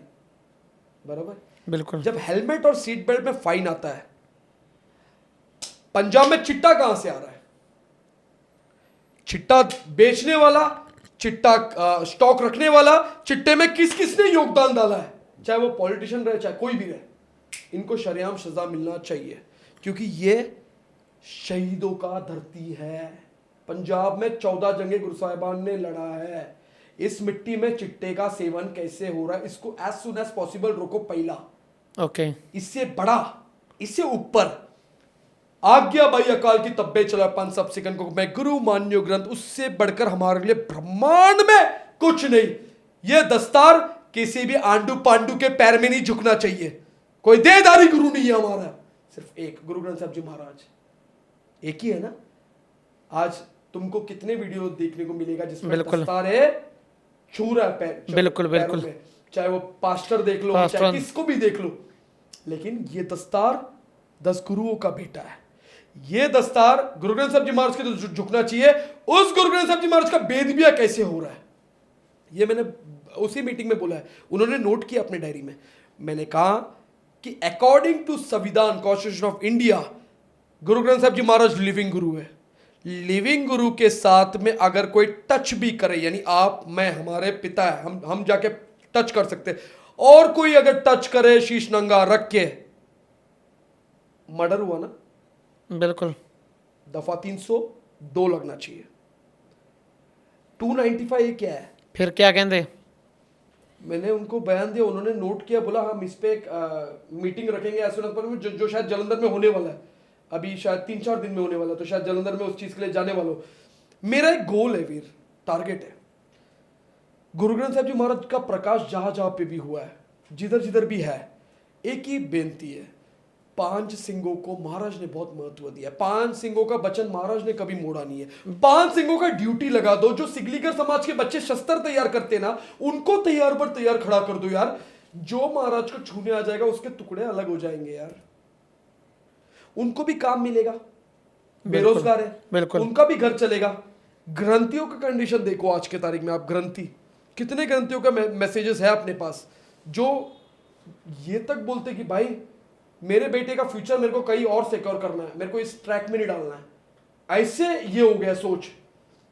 S1: बराबर।
S2: बिल्कुल
S1: जब हेलमेट और सीट बेल्ट में फाइन आता है, पंजाब में चिट्टा कहां से आ रहा है? चिट्टा बेचने वाला, चिट्टा स्टॉक रखने वाला, चिट्टे में किस किसने योगदान डाला है, चाहे वो पॉलिटिशियन रहे चाहे कोई भी रहे, इनको शरेआम सजा मिलना चाहिए, क्योंकि ये शहीदों का धरती है। पंजाब में 14 जंगे गुरु साहिबान ने लड़ा है। इस मिट्टी में चिट्टे का सेवन कैसे हो रहा है, इसको एज सुन एज पॉसिबल रोको। पहला,
S2: ओके
S1: इससे बड़ा, इससे ऊपर आज्ञा बाई अकाल की तब्बे चला पंथ सब सिकन को मैं गुरु मान्यो ग्रंथ, उससे बढ़कर हमारे लिए ब्रह्मांड में कुछ नहीं। यह दस्तार किसी भी आंडू पांडू के पैर में नहीं झुकना चाहिए। कोई देदारी गुरु नहीं है हमारा, सिर्फ एक गुरु ग्रंथ साहब जी महाराज, एक ही है ना। आज तुमको कितने वीडियो देखने को मिलेगा जिसमें दस्तार है, छू रहा है पैर,
S2: बिल्कुल बिल्कुल,
S1: चाहे वो पास्टर देख लो, चाहे किसको भी देख लो, लेकिन ये दस्तार 10 गुरुओं का बेटा है। ये दस्तार गुरु ग्रंथ साहब जी महाराज के तो झुकना चाहिए। उस गुरु ग्रंथ साहब जी महाराज का बेदबिया कैसे हो रहा है, ये मैंने उसी मीटिंग में बोला है, उन्होंने नोट किया अपने डायरी में। मैंने कहा कि अकॉर्डिंग टू संविधान, constitution of India, Guru Granth साहब जी महाराज लिविंग गुरु है। लिविंग गुरु के साथ में अगर कोई टच भी करे, यानी आप, मैं, हमारे पिता है, हम जाके टच कर सकते, और कोई अगर टच करे शीश नंगा रख के, मर्डर हुआ ना।
S2: बिल्कुल,
S1: दफा 302 लगना चाहिए। 295 क्या है?
S2: फिर क्या कहते?
S1: मैंने उनको बयान दिया, उन्होंने नोट किया, बोला हम इस पे एक मीटिंग रखेंगे एज सुन पर जो शायद जालंधर में होने वाला है, अभी शायद 3-4 दिन में होने वाला है, तो शायद जालंधर में उस चीज के लिए जाने वाला हूं। मेरा एक गोल है वीर, टारगेट है, गुरु ग्रंथ साहब जी महाराज का प्रकाश जहां जहां पे भी हुआ है, जिधर जिधर भी है, एक ही बेनती है, 5 सिंगों को महाराज ने बहुत महत्व दिया। 5 सिंगों का वचन महाराज ने कभी मोड़ा नहीं है। 5 सिंगों का ड्यूटी लगा दो। जो सिगलीगर समाज के बच्चे शस्त्र तैयार करते ना, उनको तैयार पर तैयार खड़ा कर दो यार। जो महाराज को छूने आ जाएगा उसके टुकड़े अलग हो जाएंगे यार, उनको भी काम मिलेगा, बेरोजगार है,
S2: बिल्कुल,
S1: उनका भी घर चलेगा। ग्रंथियों का कंडीशन देखो आज के तारीख में, आप ग्रंथी, कितने ग्रंथियों का मैसेजेस है अपने पास जो ये तक बोलते कि भाई मेरे बेटे का फ्यूचर मेरे को कहीं और सिक्योर करना है, मेरे को इस ट्रैक में नहीं डालना है। ऐसे ये हो गया सोच।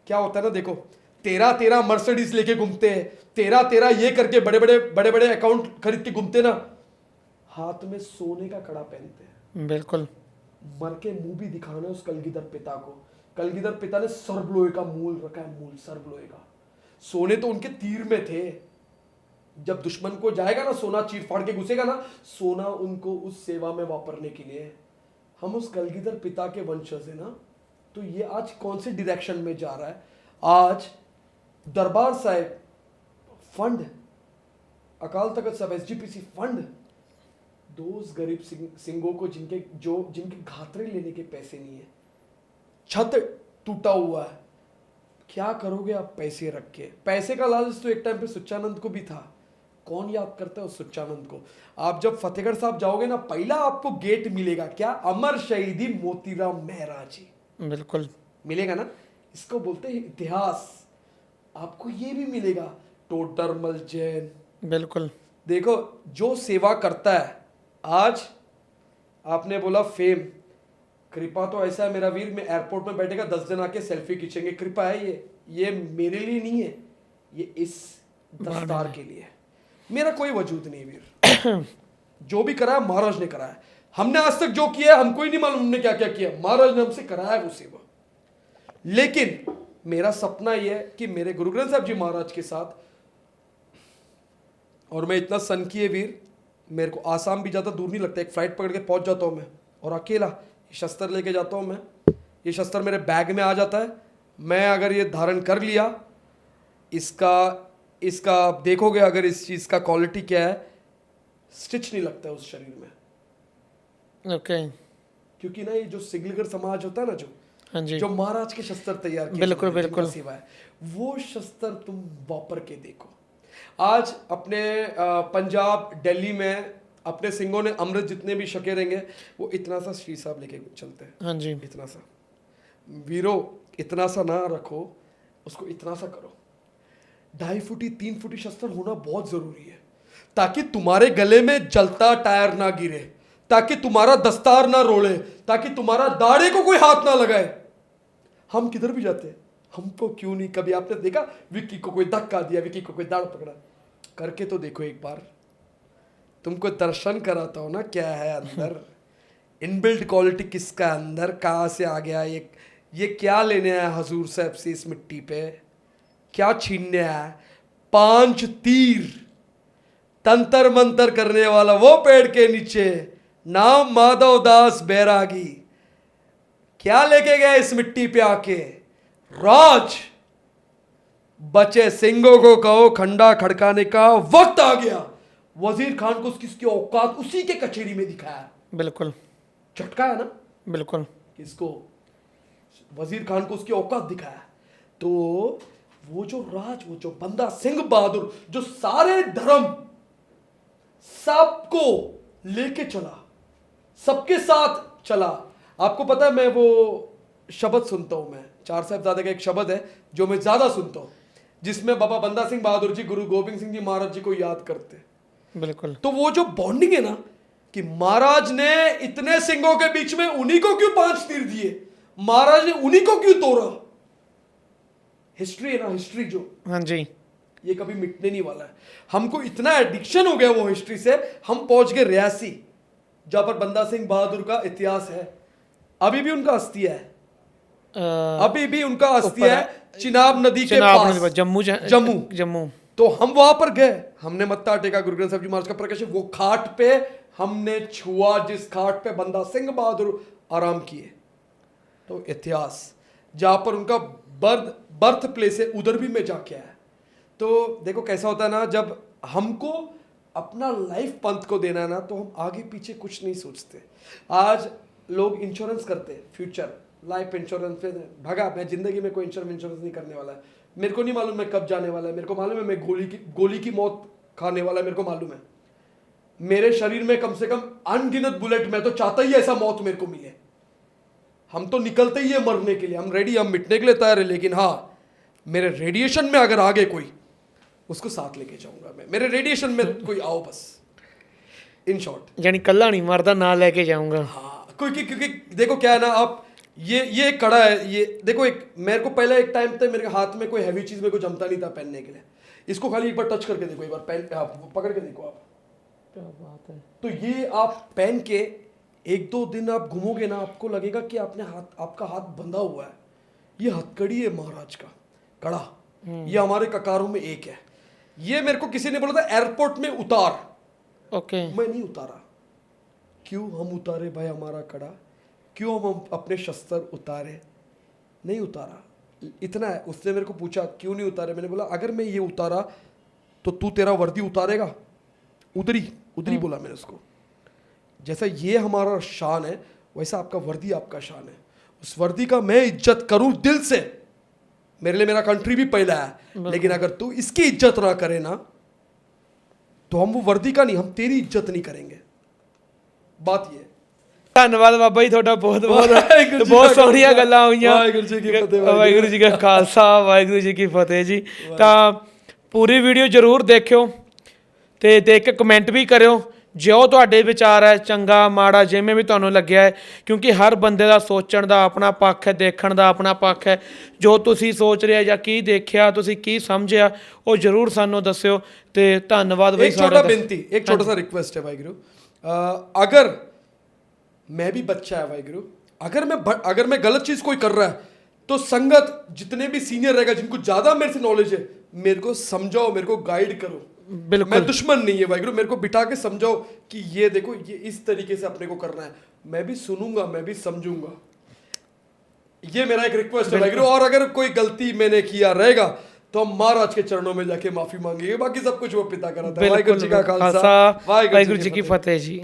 S1: क्या होता है ना, देखो 13 मर्सिडीज लेके घूमते हैं, 13 ये करके बड़े बड़े अकाउंट खरीद के घूमते ना, हाथ में सोने का कड़ा पहनते हैं।
S2: बिल्कुल,
S1: मर के मुंह भी दिखाना है उस कलगीधर पिता को। कलगीधर पिता ने सर्वलोहे का मूल रखा है, मूल सर्वलोहे का। सोने तो उनके तीर में थे, जब दुश्मन को जाएगा ना सोना चीर फाड़ के घुसेगा ना, सोना उनको उस सेवा में वापरने के लिए। हम उस कलगीधर पिता के वंशज है ना, तो ये आज कौन से डायरेक्शन में जा रहा है। आज Darbar Sahib fund, Akal Takht Sahib SGPC fund, दोस्त गरीब सिंगों को जिनके घातरे लेने के पैसे नहीं है, छत टूटा हुआ है, क्या करोगे आप पैसे रख के। पैसे का लालच तो एक टाइम पे सुच्चानंद को भी था, कौन याद करता है उस सुच्चानंद को। आप जब फतेहगढ़ साहब जाओगे ना, पहला आपको गेट मिलेगा क्या, अमर शहीदी मोतीराम मेहरा जी,
S2: बिल्कुल
S1: मिलेगा ना। इसको बोलते हैं इतिहास। आपको ये भी मिलेगा, टोडरमल जैन।
S2: बिल्कुल,
S1: देखो जो सेवा करता है, आज आपने बोला फेम, कृपा तो ऐसा है मेरा वीर, मैं एयरपोर्ट में बैठेगा 10 जन आके सेल्फी खींचेंगे, कृपा है ये मेरे लिए नहीं है, ये इस दस्तार के लिए है। मेरा कोई वजूद नहीं वीर। जो भी करा है महाराज ने करा है। हमने आज तक जो किया है हमको ही नहीं मालूम हमने क्या क्या किया, महाराज ने हमसे कराया है वो सेवा। लेकिन मेरा सपना यह है कि मेरे गुरु ग्रंथ साहब जी महाराज के साथ, और मैं इतना सन की है वीर, मेरे को आसाम भी ज़्यादा दूर नहीं लगता, एक फ्लाइट पकड़ के पहुंच जाता हूँ मैं, और अकेला ये शस्त्र लेके जाता हूँ मैं। ये शस्त्र मेरे बैग में आ जाता है। मैं अगर ये धारण कर लिया, इसका आप देखोगे अगर इस चीज़ का क्वालिटी क्या है, स्टिच नहीं लगता है उस शरीर में।
S2: ओके,
S1: क्योंकि ना ये जो सिगलीगर समाज होता है ना,
S2: हाँ जी,
S1: जो महाराज के शस्त्र तैयार किए,
S2: बिल्कुल बिल्कुल,
S1: सेवा है, वो शस्त्र तुम वापर के देखो। आज अपने पंजाब दिल्ली में अपने सिंगों ने अमृत जितने भी शके रहेंगे, वो इतना सा श्री साहब लेके चलते हैं।
S2: हाँ जी,
S1: इतना सा वीरो, इतना सा ना रखो उसको, इतना सा करो। 2.5 फुटी 3 फुटी शस्त्र होना बहुत जरूरी है। ताकि तुम्हारे गले में जलता टायर ना गिरे, ताकि तुम्हारा दस्तार ना रोले, ताकि तुम्हारा दाढ़े को कोई हाथ ना लगाए। हम किधर भी जाते हैं, हमको क्यों नहीं, कभी आपने देखा विक्की को कोई धक्का दिया, विक्की को कोई दाढ़ पकड़ा? करके तो देखो एक बार, तुमको दर्शन कराता हूं ना क्या है अंदर, इनबिल्ट क्वालिटी किसका अंदर, कहाँ से आ गया ये क्या लेने आया हजूर साहब से इस मिट्टी पे, क्या छीनने आया? 5 तीर तंतर मंतर करने वाला वो पेड़ के नीचे, नाम माधव दास बैरागी, क्या लेके गए इस मिट्टी पे आके? राज। बचे सिंगों को कहो खंडा खड़काने का वक्त आ गया। वजीर खान को उसकी औकात उसी के कचेरी में दिखाया,
S2: बिल्कुल
S1: चटकाया ना,
S2: बिल्कुल
S1: किसको? वजीर खान को उसकी औकात दिखाया। तो वो जो राज, वो जो बंदा सिंह बहादुर, जो सारे धर्म सबको लेके चला, सबके साथ चला। आपको पता है, मैं वो शब्द सुनता हूं, मैं चार साहिबजादे का एक शब्द है जो मैं ज्यादा सुनता हूं, जिसमें बाबा बंदा सिंह बहादुर जी गुरु गोबिंद सिंह जी महाराज जी को याद करते हैं।
S2: बिल्कुल।
S1: तो वो जो बॉन्डिंग है ना, कि महाराज ने इतने सिंहों के बीच में उन्हीं को क्यों 5 तीर दिए, महाराज ने उन्हीं को क्यों तोड़ा? हिस्ट्री है ना, हिस्ट्री जो,
S2: हाँ जी,
S1: ये कभी मिटने नहीं वाला है। हमको इतना एडिक्शन हो गया वो हिस्ट्री से, हम पहुंच गए रियासी, जहां पर बंदा सिंह बहादुर का इतिहास है। अभी भी उनका अस्थिया है, अभी भी उनका अस्थिया है चिनाब नदी के पास,
S2: जम्मू।
S1: तो हम वहां पर गए, हमने मत्था टेका, गुरु ग्रंथ साहब जी महाराज का प्रकाश, वो खाट पे हमने छुआ, जिस खाट पे बंदा सिंह बहादुर आराम किए। तो इतिहास जहां पर उनका बर्थ प्लेस है, उधर भी मैं जाके आया। तो देखो कैसा होता है ना, जब हमको अपना लाइफ पंथ को देना है ना, तो हम आगे पीछे कुछ नहीं सोचते। आज लोग इंश्योरेंस करते हैं, फ्यूचर लाइफ इंश्योरेंस पे भगा, मैं जिंदगी में कोई इंश्योरेंस नहीं करने वाला है, मेरे को नहीं मालूम मैं कब जाने वाला है, मेरे को मालूम है मैं गोली की मौत खाने वाला है, मेरे को मालूम है मेरे शरीर में कम से कम अनगिनत बुलेट, मैं तो चाहता ही ऐसा मौत मेरे को मिले। हम तो निकलते ही है मरने के लिए, हम रेडी, हम मिटने के लिए तैयार है, लेकिन हाँ मेरे रेडिएशन में अगर आगे कोई, उसको साथ लेके जाऊंगा मैं, मेरे रेडिएशन में कोई आओ बस, इन शॉर्ट।
S2: यानी कल्ला नहीं मरदा, ना लेके जाऊंगा।
S1: हाँ, क्योंकि देखो क्या है ना, आप ये एक कड़ा है, ये देखो, एक मेरे को पहले एक टाइम पे मेरे हाथ में कोई हैवी चीज मेरे को जमता नहीं था पहनने के लिए, इसको खाली एक बार टच करके देखो, एक बार पहन पकड़ के देखो आप,
S2: क्या बात है।
S1: तो ये आप पहन के 1-2 दिन आप घूमोगे ना, आपको लगेगा कि आपका हाथ बंधा हुआ है। ये हथकड़ी है महाराज का कड़ा, ये हमारे ककारों में एक है। ये मेरे को किसी ने बोला था एयरपोर्ट में उतार,
S2: ओके,
S1: मैं नहीं उतारा। क्यों हम उतारे भाई हमारा कड़ा, क्यों हम अपने शस्त्र उतारे? नहीं उतारा, इतना है। उसने मेरे को पूछा क्यों नहीं उतारे, मैंने बोला अगर मैं ये उतारा तो तू तेरा वर्दी उतारेगा? उधरी बोला मैंने उसको। जैसा ये हमारा शान है, वैसा आपका वर्दी आपका शान है। उस वर्दी का मैं इज्जत करूं दिल से, मेरे लिए मेरा कंट्री भी पहला है, लेकिन अगर तू इसकी इज्जत ना करे ना, तो हम वो वर्दी का नहीं, हम तेरी इज्जत नहीं करेंगे। बात ये।
S2: ਧੰਨਵਾਦ ਬਾਬਾ ਜੀ ਤੁਹਾਡਾ ਬਹੁਤ ਬਹੁਤ ਸੋਹਣੀਆਂ ਗੱਲਾਂ ਹੋਈਆਂ। ਵਾਹਿਗੁਰੂ ਜੀ ਕਾ ਖਾਲਸਾ, ਵਾਹਿਗੁਰੂ ਜੀ ਕੀ ਫਤਿਹ ਜੀ। ਤਾਂ ਪੂਰੀ ਵੀਡੀਓ ਜ਼ਰੂਰ ਦੇਖਿਓ ਤੇ ਦੇਖ ਕੇ ਕਮੈਂਟ ਵੀ ਕਰਿਓ, ਜੋ ਤੁਹਾਡੇ ਵਿਚਾਰ ਹੈ, ਚੰਗਾ ਮਾੜਾ ਜਿਵੇਂ ਵੀ ਤੁਹਾਨੂੰ ਲੱਗਿਆ ਹੈ, ਕਿਉਂਕਿ ਹਰ ਬੰਦੇ ਦਾ ਸੋਚਣ ਦਾ ਆਪਣਾ ਪੱਖ ਹੈ, ਦੇਖਣ ਦਾ ਆਪਣਾ ਪੱਖ ਹੈ। ਜੋ ਤੁਸੀਂ ਸੋਚ ਰਹੇ ਜਾਂ ਕੀ ਦੇਖਿਆ, ਤੁਸੀਂ ਕੀ ਸਮਝਿਆ, ਉਹ ਜ਼ਰੂਰ ਸਾਨੂੰ ਦੱਸਿਓ। ਤੇ ਧੰਨਵਾਦ ਬਈ।
S1: एक छोटा बिनती, एक छोटा सा रिक्वेस्ट है वाहिगुरु, अगर मैं भी बच्चा है वाहिगुरु, अगर मैं गलत चीज कोई कर रहा है तो संगत जितने भी सीनियर रहेगा, जिनको ज्यादा मेरे से नॉलेज है, मेरे को समझाओ, मेरे को गाइड करो।
S2: बिल्कुल,
S1: मैं दुश्मन नहीं है वाहिगुरु, मेरे को बिठा के समझाओ कि ये देखो, ये इस तरीके से अपने को करना है। मैं भी सुनूंगा, मैं भी समझूंगा। ये मेरा एक रिक्वेस्ट है वाहिगुरु। और अगर कोई गलती मैंने किया रहेगा तो हम महाराज के चरणों में जाके माफी मांगेंगे, बाकी सब कुछ वो पिता कराता है। वाहिगुरु जी का खालसा,
S2: वाहिगुरु जी की फतेह जी।